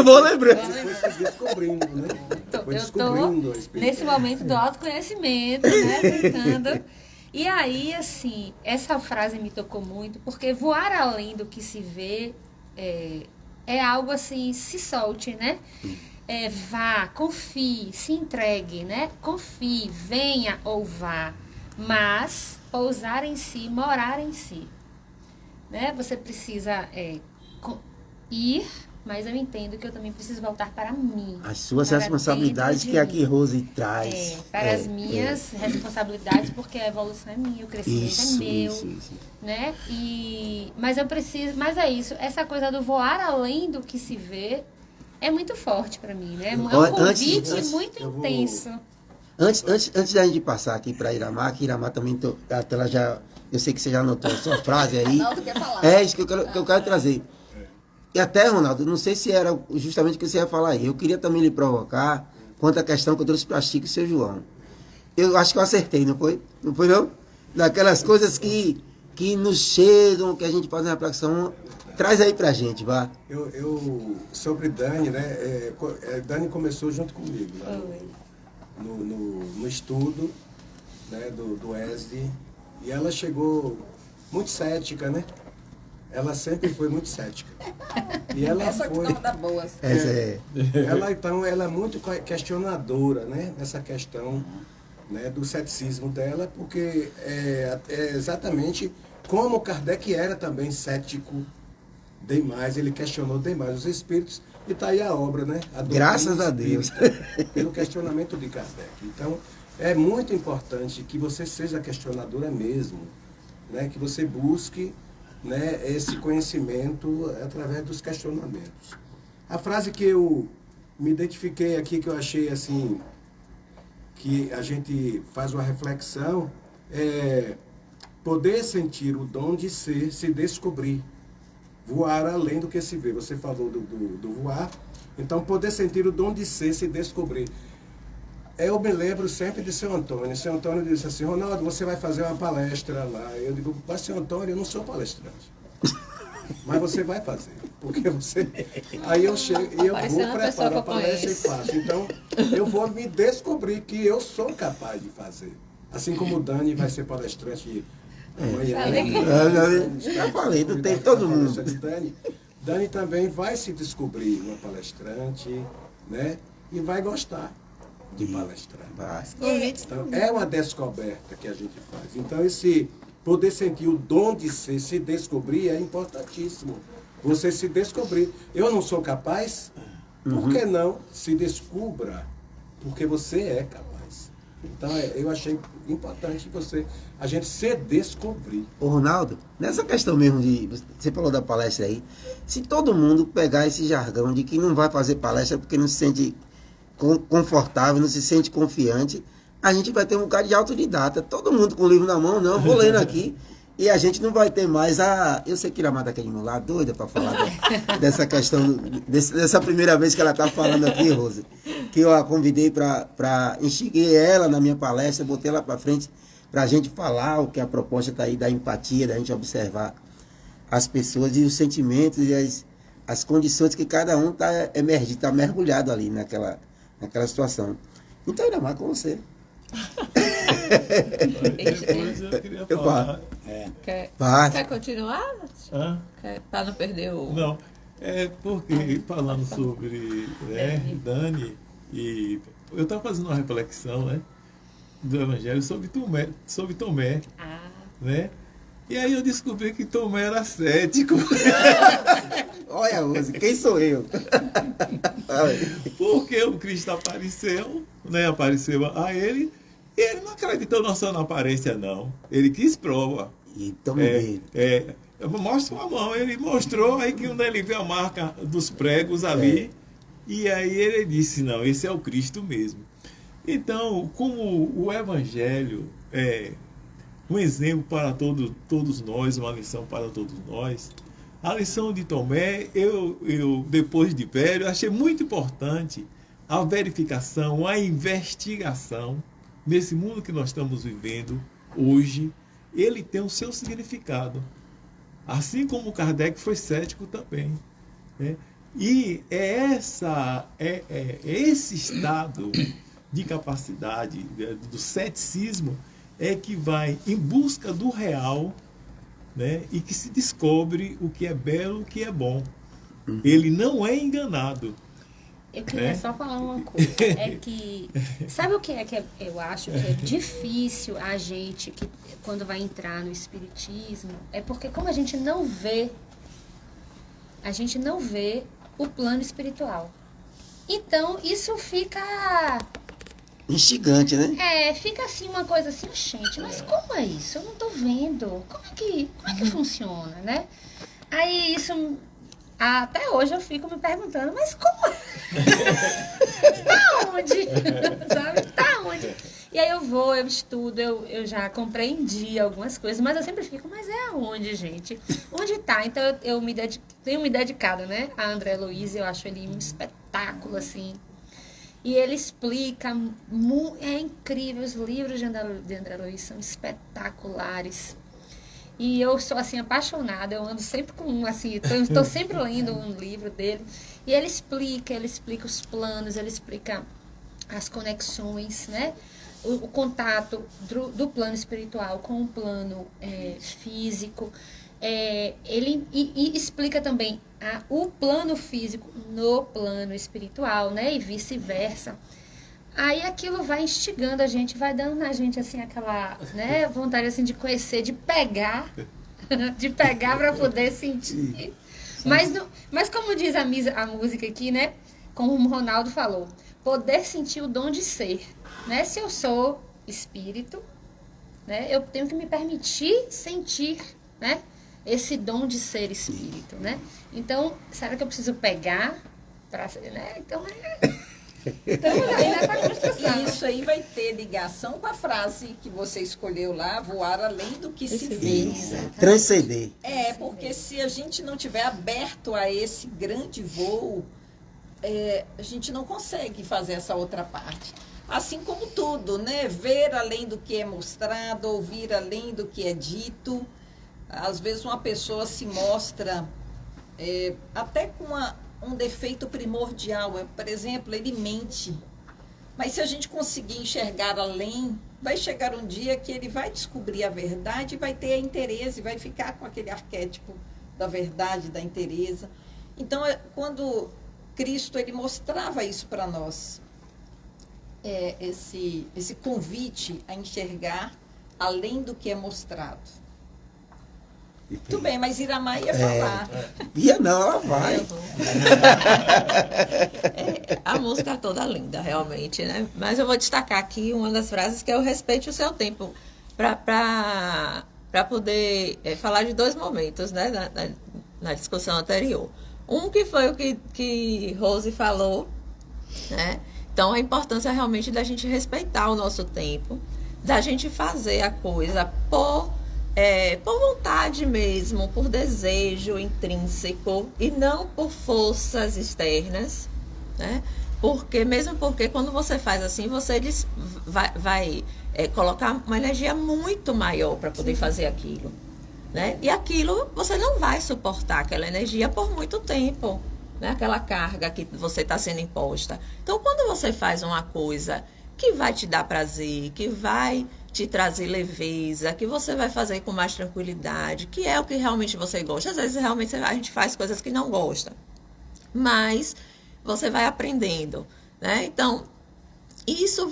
Boa lembrança. Depois foi descobrindo, né? Foi Eu descobrindo estou nesse momento do autoconhecimento, né? Tentando. E aí, assim, essa frase me tocou muito, porque voar além do que se vê é algo assim, se solte, né? Vá, confie, se entregue, né? Confie, venha ou vá, mas pousar em si, morar em si, né? Você precisa ir, mas eu entendo que eu também preciso voltar para mim. As suas responsabilidades que aqui Rose traz. Para as minhas responsabilidades, porque a evolução é minha, o crescimento é meu, isso. né? Mas eu preciso, mas é isso, essa coisa do voar além do que se vê é muito forte para mim, né? É um convite muito intenso. Antes da gente passar aqui para Iramar, que Iramar também, ela já, eu sei que você já anotou a sua frase aí. Ronaldo quer falar. É isso que eu quero trazer. E até, Ronaldo, não sei se era justamente o que você ia falar aí. Eu queria também lhe provocar quanto à questão que eu trouxe para Chico e seu João. Eu acho que eu acertei, não foi? Não foi, não? Daquelas coisas que nos chegam, que a gente faz uma reflexão. Traz aí pra gente, vá. Eu sobre Dani, né? Dani começou junto comigo, né? No estudo, né, do ESD, e ela chegou muito cética, né? Ela sempre foi muito cética. E ela Essa foi... questão da boa. Ela, então, ela é muito questionadora, né? Nessa questão, né, do ceticismo dela, porque é exatamente como Kardec era também cético demais, ele questionou demais os espíritos, e está aí a obra, né? Graças a Deus. Pelo questionamento de Kardec. Então, é muito importante que você seja questionadora mesmo, né? Que você busque, né, esse conhecimento através dos questionamentos. A frase que eu me identifiquei aqui, que eu achei assim, que a gente faz uma reflexão, é poder sentir o dom de ser, se descobrir. Voar além do que se vê. Você falou do voar. Então, poder sentir o dom de ser, se descobrir. Eu me lembro sempre de seu Antônio. Seu Antônio disse assim, Ronaldo, você vai fazer uma palestra lá. Eu digo, mas seu Antônio, eu não sou palestrante. Mas você vai fazer. Porque você... Aí eu chego e eu vou preparar a palestra e faço. Então, eu vou me descobrir que eu sou capaz de fazer. Assim como o Dani vai ser palestrante amanhã. Já falei, não tem todo mundo. Dani também vai se descobrir uma palestrante, né? E vai gostar de palestrar. Então, é uma descoberta que a gente faz. Então, esse poder sentir o dom de ser, se descobrir, é importantíssimo. Você se descobrir. Eu não sou capaz, por que não se descubra? Porque você é capaz. Então, eu achei importante a gente se descobrir. Ô Ronaldo, nessa questão mesmo de... Você falou da palestra aí. Se todo mundo pegar esse jargão de que não vai fazer palestra porque não se sente confortável, não se sente confiante, a gente vai ter um bocado de autodidata. Todo mundo com o livro na mão, não, vou lendo aqui. E a gente não vai ter mais a... Eu sei que Iramar está aqui do meu lado, doida para falar dessa questão, dessa primeira vez que ela está falando aqui, Rose. Que eu a convidei para instiguei ela na minha palestra, botei ela para frente para a gente falar o que a proposta está aí da empatia, da gente observar as pessoas e os sentimentos e as condições que cada um está mergulhado ali naquela situação. Então, Iramar, com você. Depois eu queria falar. Quer continuar? Hã? Para não perder o... Não, porque falando sobre Dani, e eu estava fazendo uma reflexão, né, do Evangelho sobre Tomé, né? E aí eu descobri que Tomé era cético. Olha, Rose, quem sou eu? Porque o Cristo apareceu, né? Apareceu a ele, e ele não acreditou só na aparência, não. Ele quis prova. Então, Eu mostro a mão, ele mostrou, aí que ele viu a marca dos pregos ali, e aí ele disse, não, esse é o Cristo mesmo. Então, como o Evangelho é um exemplo para todos nós, uma lição para todos nós, a lição de Tomé, eu depois de velho, achei muito importante a verificação, a investigação nesse mundo que nós estamos vivendo hoje. Ele tem o seu significado. Assim como Kardec foi cético também. Né? E esse estado de capacidade, do ceticismo, é que vai em busca do real, né? E que se descobre o que é belo, o que é bom. Ele não é enganado. Eu queria só falar uma coisa, é que, sabe o que eu acho que é difícil a gente, que quando vai entrar no espiritismo, é porque como a gente não vê o plano espiritual. Então, isso fica... instigante, né? Fica assim uma coisa assim, gente, mas como é isso? Eu não tô vendo. Como é que funciona, né? Aí isso... Até hoje eu fico me perguntando, mas como? Tá onde? Sabe? Tá onde? E aí eu estudo, eu já compreendi algumas coisas, mas eu sempre fico, mas é aonde, gente? Onde tá? Então eu tenho me dedicado, né? A André Luiz, eu acho ele um espetáculo, assim. E ele explica, é incrível, os livros de André Luiz são espetaculares. E eu sou, assim, apaixonada, eu ando sempre com, assim, estou sempre lendo um livro dele. E ele explica os planos, ele explica as conexões, né? O contato do plano espiritual com o plano físico. Ele explica também o plano físico no plano espiritual, né? E vice-versa. Aí aquilo vai instigando a gente, vai dando na gente, assim, aquela, né, vontade, assim, de conhecer, de pegar para poder sentir. Mas como diz a música aqui, né, como o Ronaldo falou, poder sentir o dom de ser, né? Se eu sou espírito, né, eu tenho que me permitir sentir, né, esse dom de ser espírito, né? Então, será que eu preciso pegar para ser, né? Então, E isso aí vai ter ligação com a frase que você escolheu lá, voar além do que se vê. Transcender. Porque se a gente não tiver aberto a esse grande voo, a gente não consegue fazer essa outra parte. Assim como tudo, né? Ver além do que é mostrado, ouvir além do que é dito. Às vezes uma pessoa se mostra até com um defeito primordial, por exemplo, ele mente. Mas se a gente conseguir enxergar além, vai chegar um dia que ele vai descobrir a verdade, vai ter a inteireza, vai ficar com aquele arquétipo da verdade, da inteireza. Então, quando Cristo ele mostrava isso para nós, esse convite a enxergar além do que é mostrado. Tudo bem, mas Iramar ia falar. Ia não, ela vai. A música é toda linda, realmente, né? Mas eu vou destacar aqui uma das frases que é o respeite o seu tempo, para poder falar de dois momentos, né? Na discussão anterior. Um que foi o que Rose falou, né? Então, a importância realmente da gente respeitar o nosso tempo, da gente fazer a coisa por vontade mesmo, por desejo intrínseco e não por forças externas, né? Mesmo porque quando você faz assim, você vai colocar uma energia muito maior para poder fazer aquilo, né? E aquilo você não vai suportar aquela energia por muito tempo, né? Aquela carga que você está sendo imposta. Então, quando você faz uma coisa que vai te dar prazer, que vai te trazer leveza, que você vai fazer com mais tranquilidade, que é o que realmente você gosta. Às vezes, realmente, a gente faz coisas que não gosta, mas você vai aprendendo, né? Então,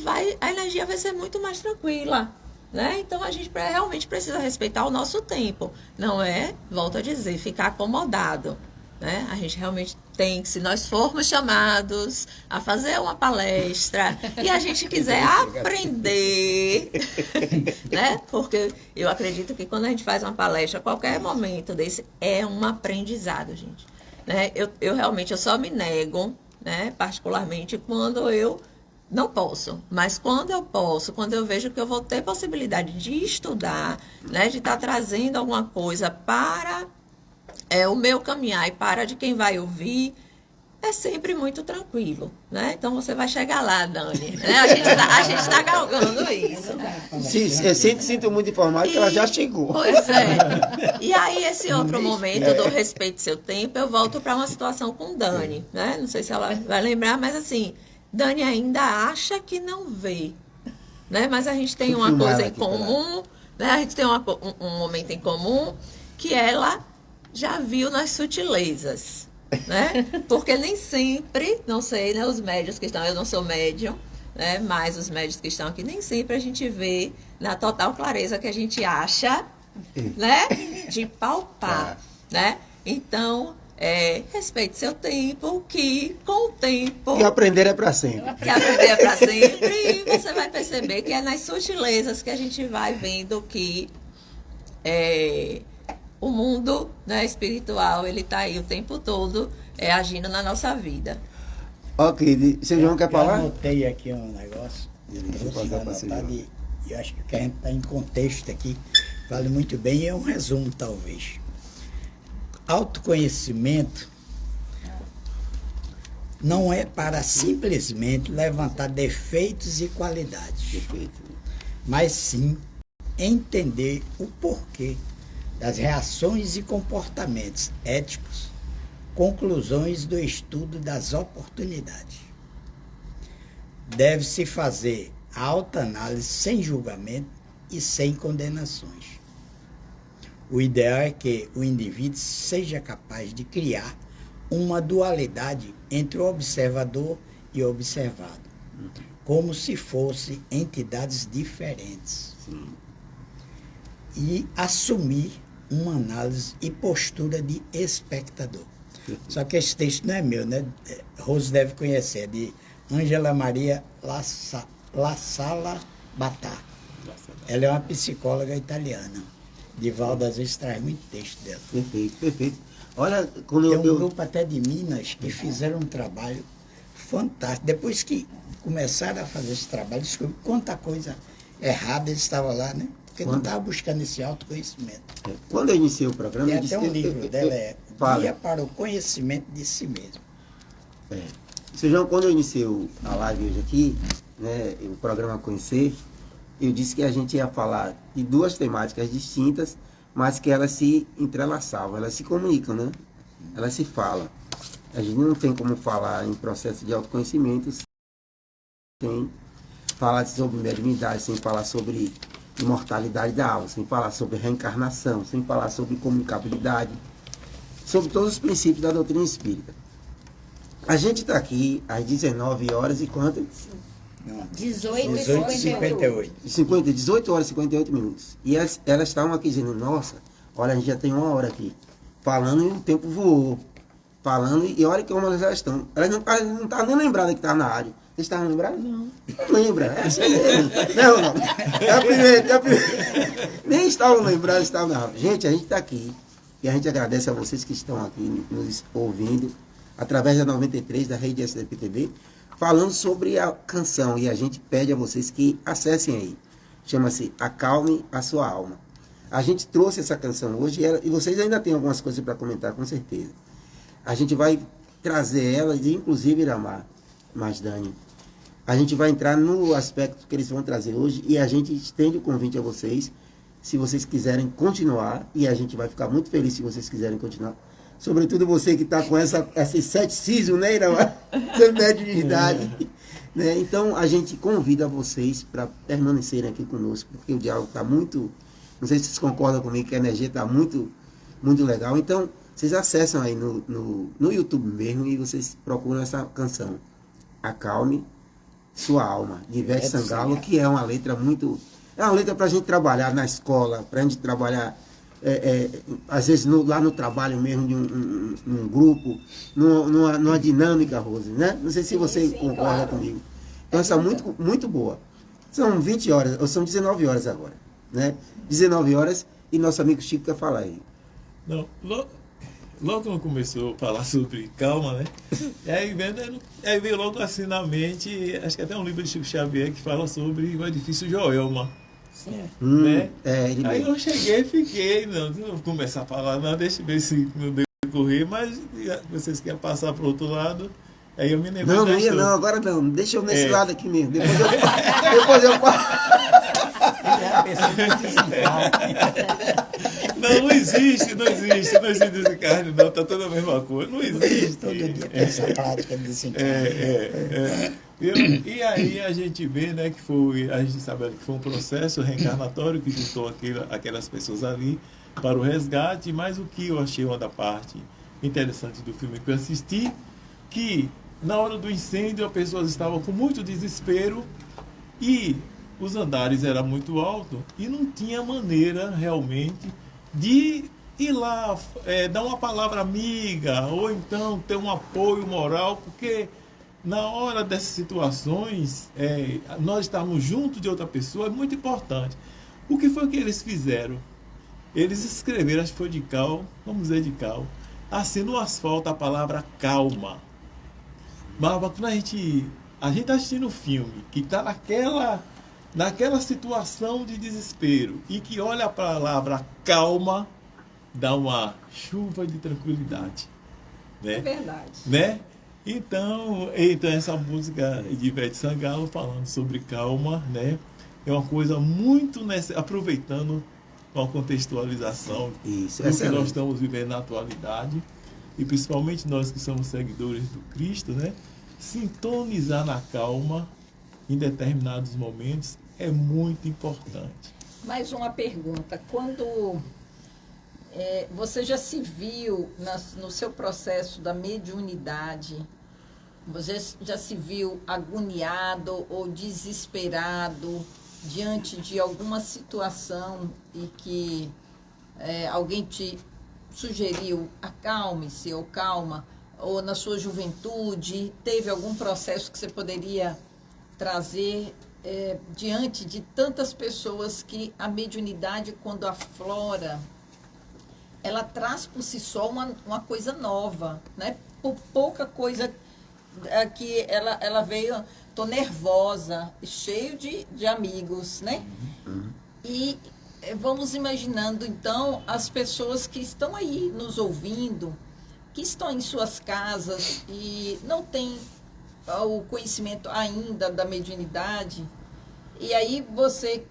a energia vai ser muito mais tranquila, né? Então, a gente realmente precisa respeitar o nosso tempo. Não é, volto a dizer, ficar acomodado, né? A gente realmente tem que, se nós formos chamados a fazer uma palestra e a gente quiser aprender, né? Porque eu acredito que quando a gente faz uma palestra, qualquer momento desse é um aprendizado, gente, né? Eu realmente só me nego, né? Particularmente quando eu não posso, mas quando eu posso, quando eu vejo que eu vou ter possibilidade de estudar, né? De estar trazendo alguma coisa para o meu caminhar e para de quem vai ouvir, é sempre muito tranquilo, né? Então você vai chegar lá, Dani, né? A gente tá galgando isso. Sinto muito informado que ela já chegou. Pois é. E aí, esse outro momento do respeito do seu tempo, eu volto para uma situação com Dani, né? Não sei se ela vai lembrar, mas assim, Dani ainda acha que não vê, né? Mas a gente tem uma coisa em comum, né? A gente tem um momento em comum que ela já viu nas sutilezas, né? Porque nem sempre, não sei, né? Os médios que estão, eu não sou médium, né? Mas os médios que estão aqui, nem sempre a gente vê na total clareza que a gente acha, né? De palpar, né? Então, respeite seu tempo, que com o tempo... Que aprender é para sempre. Que aprender é para sempre, e você vai perceber que é nas sutilezas que a gente vai vendo que o mundo, né, espiritual, ele está aí o tempo todo agindo na nossa vida. Ok, seu João quer falar? Eu anotei aqui um negócio, e eu acho que o que a gente está em contexto aqui vale muito bem, e é um resumo, talvez. Autoconhecimento não é para simplesmente levantar defeitos e qualidades, mas sim entender o porquê das reações e comportamentos éticos, conclusões do estudo das oportunidades. Deve-se fazer a autoanálise sem julgamento e sem condenações. O ideal é que o indivíduo seja capaz de criar uma dualidade entre o observador e o observado, como se fossem entidades diferentes. Sim. E assumir uma análise e postura de espectador. Só que esse texto não é meu, né? Rose deve conhecer, é de Ângela Maria La Sala Batà. Ela é uma psicóloga italiana. Divaldo às vezes traz muito texto dela. Perfeito, perfeito. Olha, quando Tem um grupo até de Minas que fizeram um trabalho fantástico. Depois que começaram a fazer esse trabalho, descobriram quanta coisa errada eles estavam lá, né? Porque não estava buscando esse autoconhecimento. Quando eu iniciei o programa... Tem até um livro dela, Guia para o Conhecimento de Si Mesmo. Seu João, quando eu iniciei a live hoje aqui, né, o programa Conhecer, eu disse que a gente ia falar de duas temáticas distintas, mas que elas se entrelaçavam, elas se comunicam, né? Elas se falam. A gente não tem como falar em processo de autoconhecimento sem falar sobre mediunidade, sem falar sobre imortalidade da alma, sem falar sobre reencarnação, sem falar sobre comunicabilidade, sobre todos os princípios da doutrina espírita. A gente está aqui às 19 horas e quanto? 18h58. 18 horas e 58 minutos. E elas estavam aqui dizendo, nossa, Olha, a gente já tem 1 hora aqui, falando e o tempo voou. Falando, e olha como elas já estão. Elas não estavam nem lembradas que estavam na rádio. Vocês estavam lembrados? Não. Não lembra. É assim mesmo. Não. É a primeira. Nem estavam lembrados, estavam na rádio. Gente, a gente está aqui. E a gente agradece a vocês que estão aqui nos ouvindo, através da 93, da rede SDP TV, falando sobre a canção. E a gente pede a vocês que acessem aí. Chama-se Acalme a Sua Alma. A gente trouxe essa canção hoje e vocês ainda têm algumas coisas para comentar, com certeza. A gente vai trazer ela, inclusive, Iramar, mas Dani, a gente vai entrar no aspecto que eles vão trazer hoje e a gente estende o convite a vocês, se vocês quiserem continuar, e a gente vai ficar muito feliz se vocês quiserem continuar. Sobretudo você que está com esse ceticismo, né, Iramar? Você médio de idade. Né? Então, a gente convida vocês para permanecerem aqui conosco, porque o diálogo está muito... Não sei se vocês concordam comigo que a energia está muito, muito legal. Então, vocês acessam aí no YouTube mesmo e vocês procuram essa canção, Acalme Sua Alma, de Ivete Sangalo, que é uma letra muito... É uma letra para a gente trabalhar na escola, para a gente trabalhar, às vezes, lá no trabalho mesmo, de um grupo, numa dinâmica, Rose, né? Não sei se você concorda claro. comigo. Então, essa é muito, muito boa. São 20 horas, ou são 19 horas agora, né? 19 horas e nosso amigo Chico quer falar aí. Não, logo quando começou a falar sobre calma, né? E aí veio logo assim na mente, acho que até um livro de Chico Xavier que fala sobre o edifício Joelma. Né? Aí eu cheguei e fiquei, não vou começar a falar, não, deixa eu ver se no decorrer, mas vocês querem passar para o outro lado, aí eu me lembro. Não, não, agora não, deixa eu nesse lado aqui mesmo, depois eu Não existe desencarne, não, tá toda a mesma coisa, não existe. Todo dia tem essa prática de desencarne. E aí a gente vê, né, a gente sabe que foi um processo reencarnatório que juntou aquelas pessoas ali para o resgate, mas o que eu achei uma da parte interessante do filme que eu assisti, que na hora do incêndio as pessoas estavam com muito desespero e os andares eram muito altos e não tinha maneira realmente de ir lá, dar uma palavra amiga ou então ter um apoio moral, porque na hora dessas situações, nós estarmos junto de outra pessoa é muito importante. O que foi que eles fizeram? Eles escreveram, acho que foi de cal, vamos dizer de cal, assim no asfalto a palavra calma. Mas quando a gente está assistindo o filme, que está naquela situação de desespero, e que olha a palavra calma, dá uma chuva de tranquilidade. Né? É verdade. Né? Então essa música de Ivete Sangalo falando sobre calma, né? É uma coisa muito aproveitando uma contextualização do que nós estamos vivendo na atualidade, e principalmente nós que somos seguidores do Cristo, né? Sintonizar na calma em determinados momentos é muito importante. Mais uma pergunta. Quando você já se viu no seu processo da mediunidade, você já se viu agoniado ou desesperado diante de alguma situação e que alguém te sugeriu acalme-se ou calma, ou na sua juventude teve algum processo que você poderia trazer diante de tantas pessoas que a mediunidade, quando aflora, ela traz por si só uma coisa nova, né? Por pouca coisa que ela veio, tô nervosa, cheio de amigos, né? E vamos imaginando, então, as pessoas que estão aí nos ouvindo, que estão em suas casas e não têm o conhecimento ainda da mediunidade, e aí você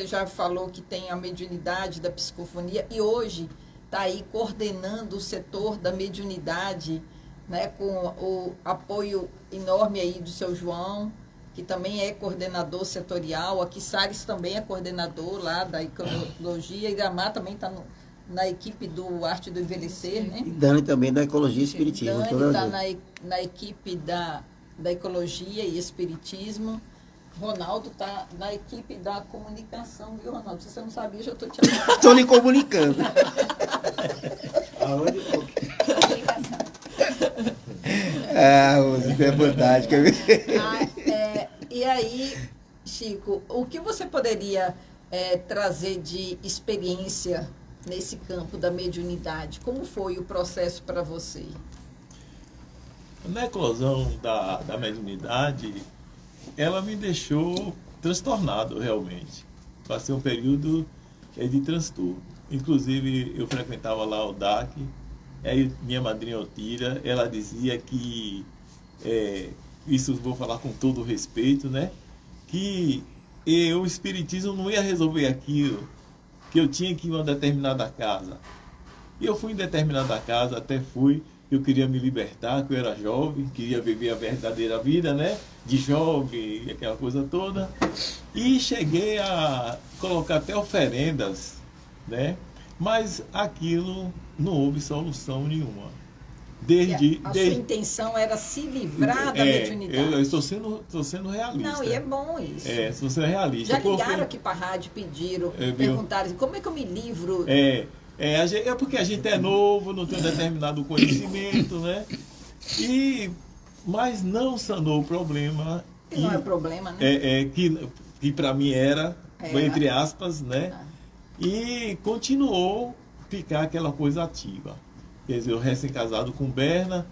já falou que tem a mediunidade da psicofonia e hoje está aí coordenando o setor da mediunidade, né, com o apoio enorme aí do seu João, que também é coordenador setorial, aqui Salles também é coordenador lá da ecologia, Iramar também está na equipe do Arte do Envelhecer, né? E Dani também da Ecologia e Espiritismo. Dani está na equipe da Ecologia e Espiritismo. Ronaldo está na equipe da comunicação, viu, Ronaldo? Se você não sabia, já estou te avisando. Estou lhe comunicando. Aonde? Ah, você é fantástica. E aí, Chico, o que você poderia trazer de experiência nesse campo da mediunidade? Como foi o processo para você? Na eclosão da mediunidade, ela me deixou transtornado realmente. Passei um período de transtorno. Inclusive, eu frequentava lá o DAC, aí minha madrinha Otira, ela dizia que, isso vou falar com todo respeito, né? Que o espiritismo não ia resolver aquilo, que eu tinha que ir em uma determinada casa. E eu fui em determinada casa, até fui, eu queria me libertar, que eu era jovem, queria viver a verdadeira vida, né? De jovem, aquela coisa toda. E cheguei a colocar até oferendas, né? Mas aquilo não houve solução nenhuma. A sua intenção era se livrar da mediunidade. Eu estou sendo realista. Não, e é bom isso. Estou sendo realista. Já ligaram aqui para a rádio, pediram, perguntaram como é que eu me livro? É porque a gente é novo, não tem um determinado conhecimento, né? Mas não sanou o problema. Que não é problema, né? Que para mim era, entre aspas, né? E continuou ficar aquela coisa ativa. Quer dizer, eu recém-casado com Berna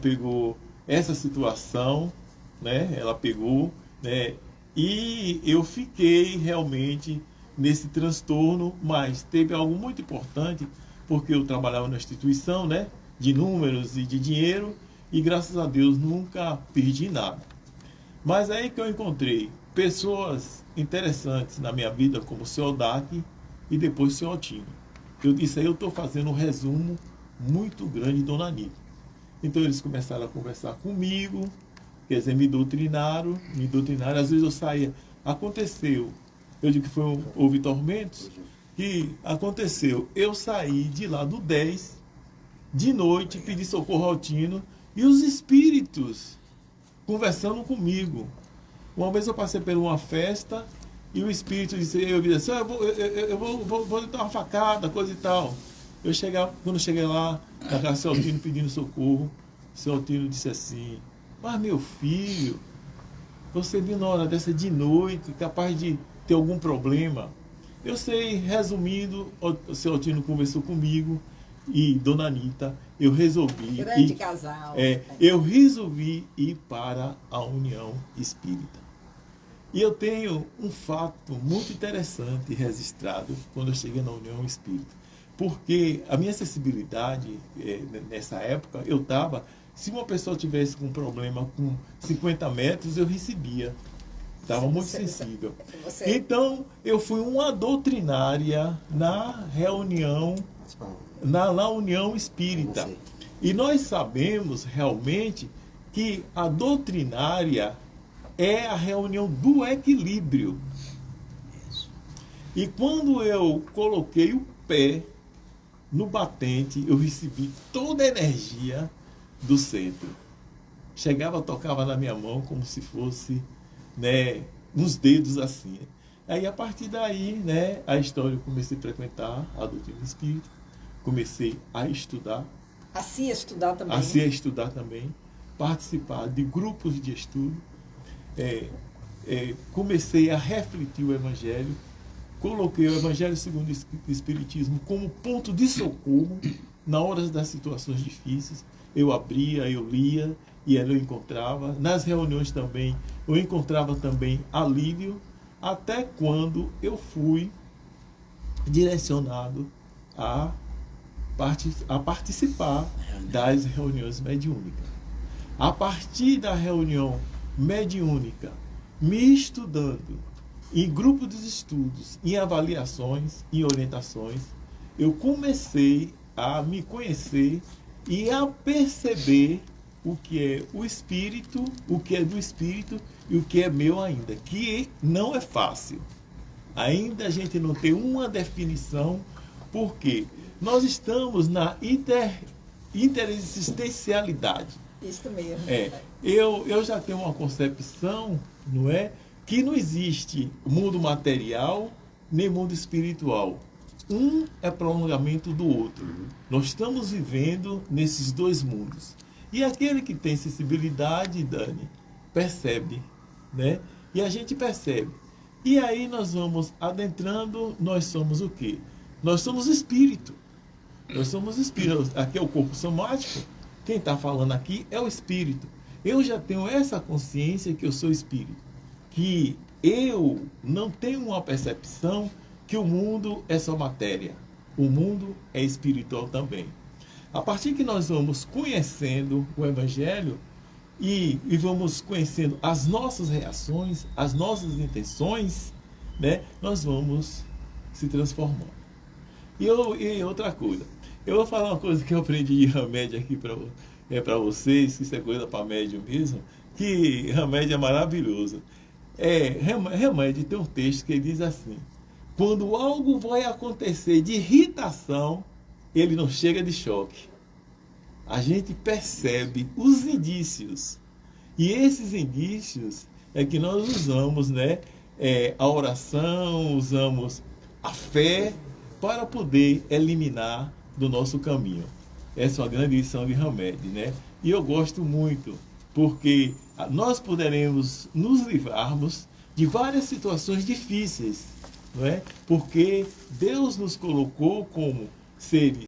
pegou essa situação, né? Ela pegou, né? E eu fiquei realmente nesse transtorno, mas teve algo muito importante, porque eu trabalhava na instituição, né? De números e de dinheiro, e graças a Deus nunca perdi nada. Mas aí que eu encontrei pessoas interessantes na minha vida, como o seu Odac e depois o seu Otino. Eu disse aí, eu estou fazendo um resumo muito grande de Dona Anitta. Então eles começaram a conversar comigo, quer dizer, me doutrinaram, às vezes eu saía, aconteceu, eu digo que houve tormentos, que aconteceu, eu saí de lá do 10, de noite, pedi socorro ao Tino, e os espíritos conversando comigo. Uma vez eu passei por uma festa, e o espírito disse, eu disse, eu vou dar uma facada, coisa e tal. Quando eu cheguei lá, na casa do seu Altino pedindo socorro, o seu Altino disse assim, mas meu filho, você viu na hora dessa de noite, capaz de ter algum problema? Eu sei, resumindo, o seu Altino conversou comigo e Dona Anitta, eu resolvi... Grande casal. Eu resolvi ir para a União Espírita. E eu tenho um fato muito interessante registrado quando eu cheguei na União Espírita. Porque a minha sensibilidade, nessa época, eu estava... Se uma pessoa tivesse com um problema com 50 metros, eu recebia. Estava muito sensível. Então, eu fui uma doutrinária na reunião, na União Espírita. E nós sabemos realmente que a doutrinária é a reunião do equilíbrio. E quando eu coloquei o pé no batente, eu recebi toda a energia do centro. Chegava, tocava na minha mão como se fosse, né, uns dedos assim. Aí, a partir daí, né, a história, eu comecei a frequentar a doutrina espírita, comecei a estudar. Assim a estudar também. Assim a estudar também, participar de grupos de estudo. Comecei a refletir o Evangelho, coloquei o Evangelho segundo o Espiritismo como ponto de socorro na hora das situações difíceis. Eu abria, eu lia e eu encontrava. Nas reuniões também, eu encontrava também alívio, até quando eu fui direcionado a participar das reuniões mediúnicas. A partir da reunião mediúnica, me estudando em grupos de estudos, em avaliações e orientações, eu comecei a me conhecer e a perceber o que é o espírito, o que é do espírito e o que é meu ainda, que não é fácil. Ainda a gente não tem uma definição, porque nós estamos na interexistencialidade. Isso mesmo. Eu já tenho uma concepção, não é? que não existe mundo material nem mundo espiritual. Um é prolongamento do outro. Nós estamos vivendo nesses dois mundos. E aquele que tem sensibilidade, Dani, percebe, né? E a gente percebe. E aí nós vamos adentrando, nós somos o quê? Nós somos espírito. Nós somos espírito. Aqui é o corpo somático. Quem está falando aqui é o espírito. Eu já tenho essa consciência que eu sou espírito. Que eu não tenho uma percepção que o mundo é só matéria. O mundo é espiritual também. A partir que nós vamos conhecendo o Evangelho e vamos conhecendo as nossas reações, as nossas intenções, né, nós vamos se transformando. E outra coisa, eu vou falar uma coisa que eu aprendi de remédio aqui para vocês, que isso é coisa para médium mesmo, que remédio é maravilhoso. Remédio tem um texto que diz assim: quando algo vai acontecer de irritação, ele não chega de choque. A gente percebe os indícios. E esses indícios é que nós usamos, né? A oração, usamos a fé para poder eliminar do nosso caminho. Essa é uma grande lição de Hamed, né? E eu gosto muito, porque nós poderemos nos livrarmos de várias situações difíceis, não é? Porque Deus nos colocou como seres